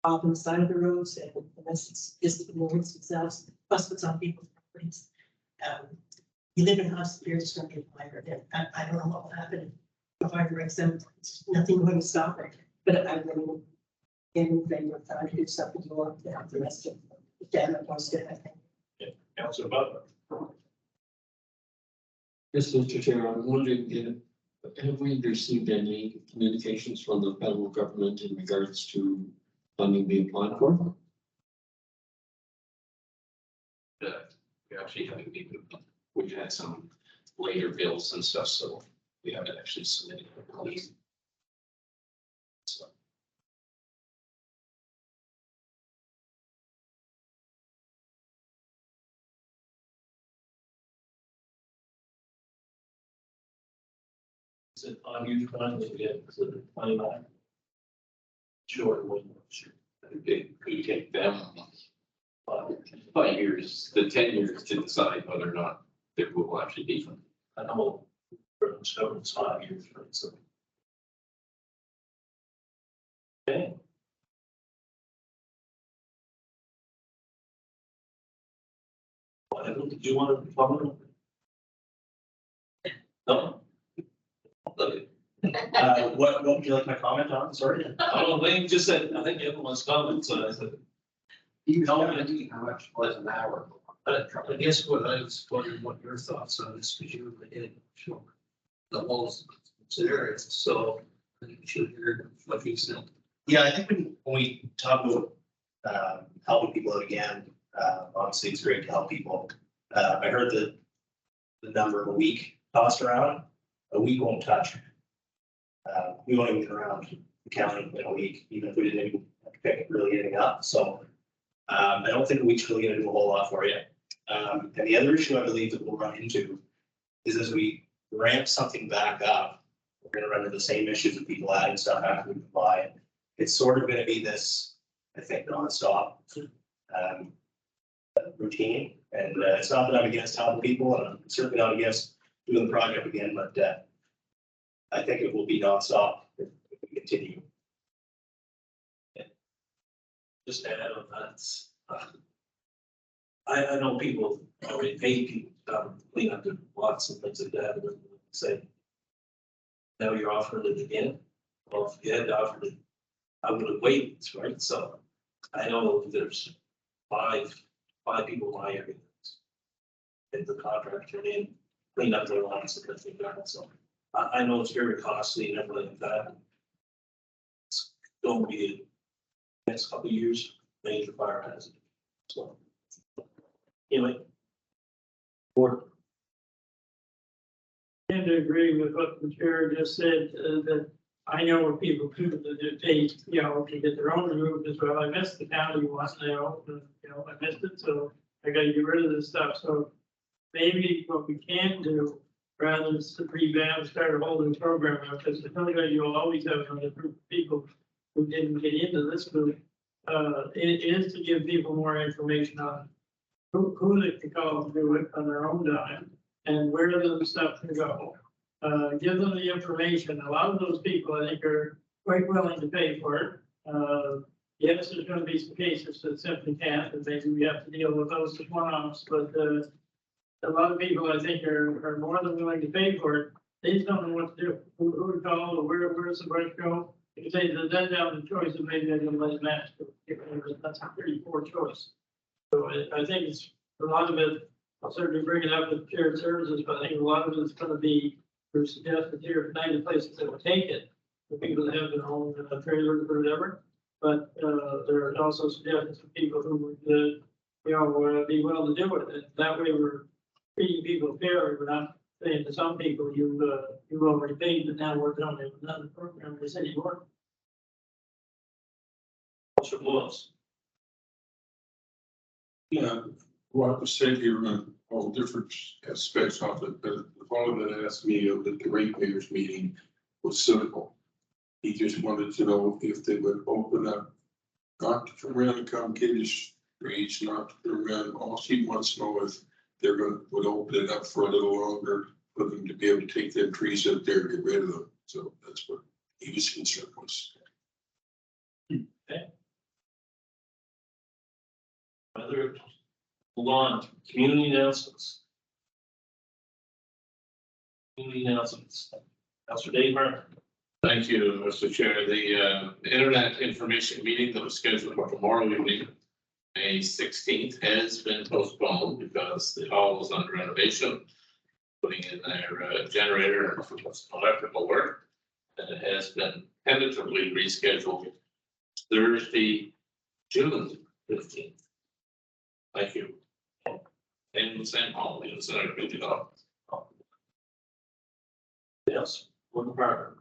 off on the side of the roads and the mess that's just in the roads themselves, plus what's on people's properties. You live in a house, there's going to be a fire. And I don't know what will happen. If a fire breaks out, it's nothing going to stop it. But I really in favor of trying to do something more to help the rest of the damage was good, I think. Council Butler. Yes, Mr. Chair, I'm wondering, have we received any communications from the federal government in regards to funding being applied for? We actually haven't been, we've had some later bills and stuff, so we haven't actually submitted. So. Is it unused funds that we have, is it 29? Sure, It could take them 5 years, the 10 years to decide whether or not it will actually be funded. I know, so it's 5 years, right, so. Okay. Whatever, did you want to comment? No? Okay. What would you like my comment on? Sorry. I don't know, Lane just said, I think everyone's comments, so I said. You know, how much was an hour? I guess what I was wondering what your thoughts on this, because you were in the whole scenario, so I think you should hear what you said. Yeah, I think when we talk about helping people out again, obviously it's great to help people. I heard the number of a week tossed around. A week won't touch. We won't even get around the county in a week, even if we didn't even pick really anything up. So I don't think a week's really gonna do a whole lot for you. And the other issue I believe that we'll run into is as we ramp something back up, we're gonna run into the same issues of people adding stuff after we comply. It's sort of gonna be this, I think, nonstop routine. And it's not that I'm against helping people, and I'm certainly not against doing the project again, but I think it will be nonstop if we continue. Just to add on that. I know people already pay people to clean up their lots and things like that, and say. Now you're offering it again. Well, if you had offered it, I would have waited, right? So I know there's five people in my area. And the contractor in, clean up their lots and things like that, so. I know it's very costly and everything like that. It's going to be the next couple of years, major fire hazard. So. Anyway. Board. I tend to agree with what the chair just said, that I know what people do, that they, to get their own roof as well. I missed the county once, I missed it, so I gotta get rid of this stuff, so maybe what we can do, rather than revamp, start a whole new program, because I feel like you'll always have another group of people who didn't get into this group. It is to give people more information on who they can call to do it on their own time and where the stuff can go. Give them the information. A lot of those people, I think, are quite willing to pay for it. Yes, there's gonna be some cases that simply can't, and maybe we have to deal with those as one-offs, but, a lot of people, I think, are more than willing to pay for it. They just don't know what to do, who to call, or where's the brush go. If you say that down the choice, and maybe I can let it match, that's a pretty poor choice. So I think it's, a lot of it, I'll certainly bring it up with shared services, but I think a lot of it's gonna be, we're suggested here tonight, the places that will take it. For people that have their own trailers or whatever, but there are also suggestions of people who would, be willing to do it, and that way we're treating people fairly, we're not saying to some people, you've already paid, but now we're going to have another program for city work. Counselor Lewis. Yeah, what was said here on all different aspects of it, but the fellow that asked me at the ratepayers meeting was cynical. He just wanted to know if they would open up, not to come around and come Kiddish streets, not to come around, all she wants to know is they're would open it up for a little longer, for them to be able to take them trees out there and get rid of them. So that's what he was concerned with. Other, move on, community announcements. Community announcements. Counselor Dave Martin. Thank you, Mr. Chair. The Internet Information Meeting that was scheduled for tomorrow evening, May 16th, has been postponed because the hall was under renovation, putting in their generator and some electrical work. And it has been tentatively rescheduled Thursday, June 15th. Thank you. And the same hall, the Senator Biddy. Yes, Gordon Parker.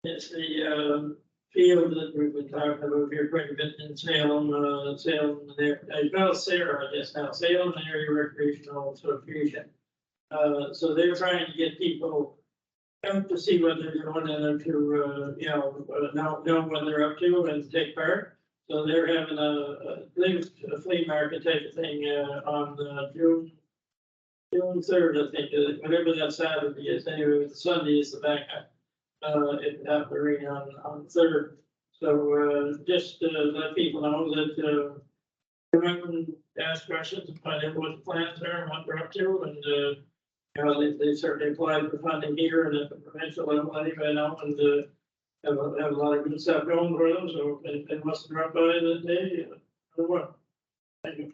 It's the field that we've been talking about here quite a bit in Salem, Salem there, as well as Sarah, I guess now, Salem Area Recreational Association. So they're trying to get people out to see what they're doing and to, know what they're up to and take part. So they're having a flea market type of thing, on June 3rd, I think, whatever that Saturday is, anyway, Sunday is the backup. At the arena on the 3rd. So, just let people know that, come out and ask questions and find out what the plans are and what they're up to, and, they certainly applied for funding here and at the provincial level anyway now, and, have a lot of good stuff going for them, so if they must drop by that day, or what. Thank you.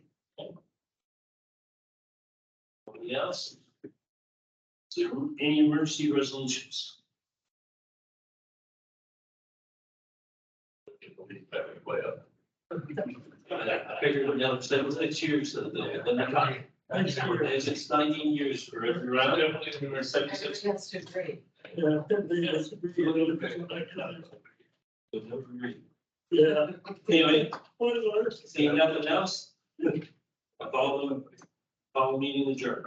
Anybody else? Is there any emergency resolutions? I figured now it's 6 years, it's 19 years for every round. We're 76. That's too great. Yeah. Yeah. Anyway, seeing nothing else, I call the meeting adjourned.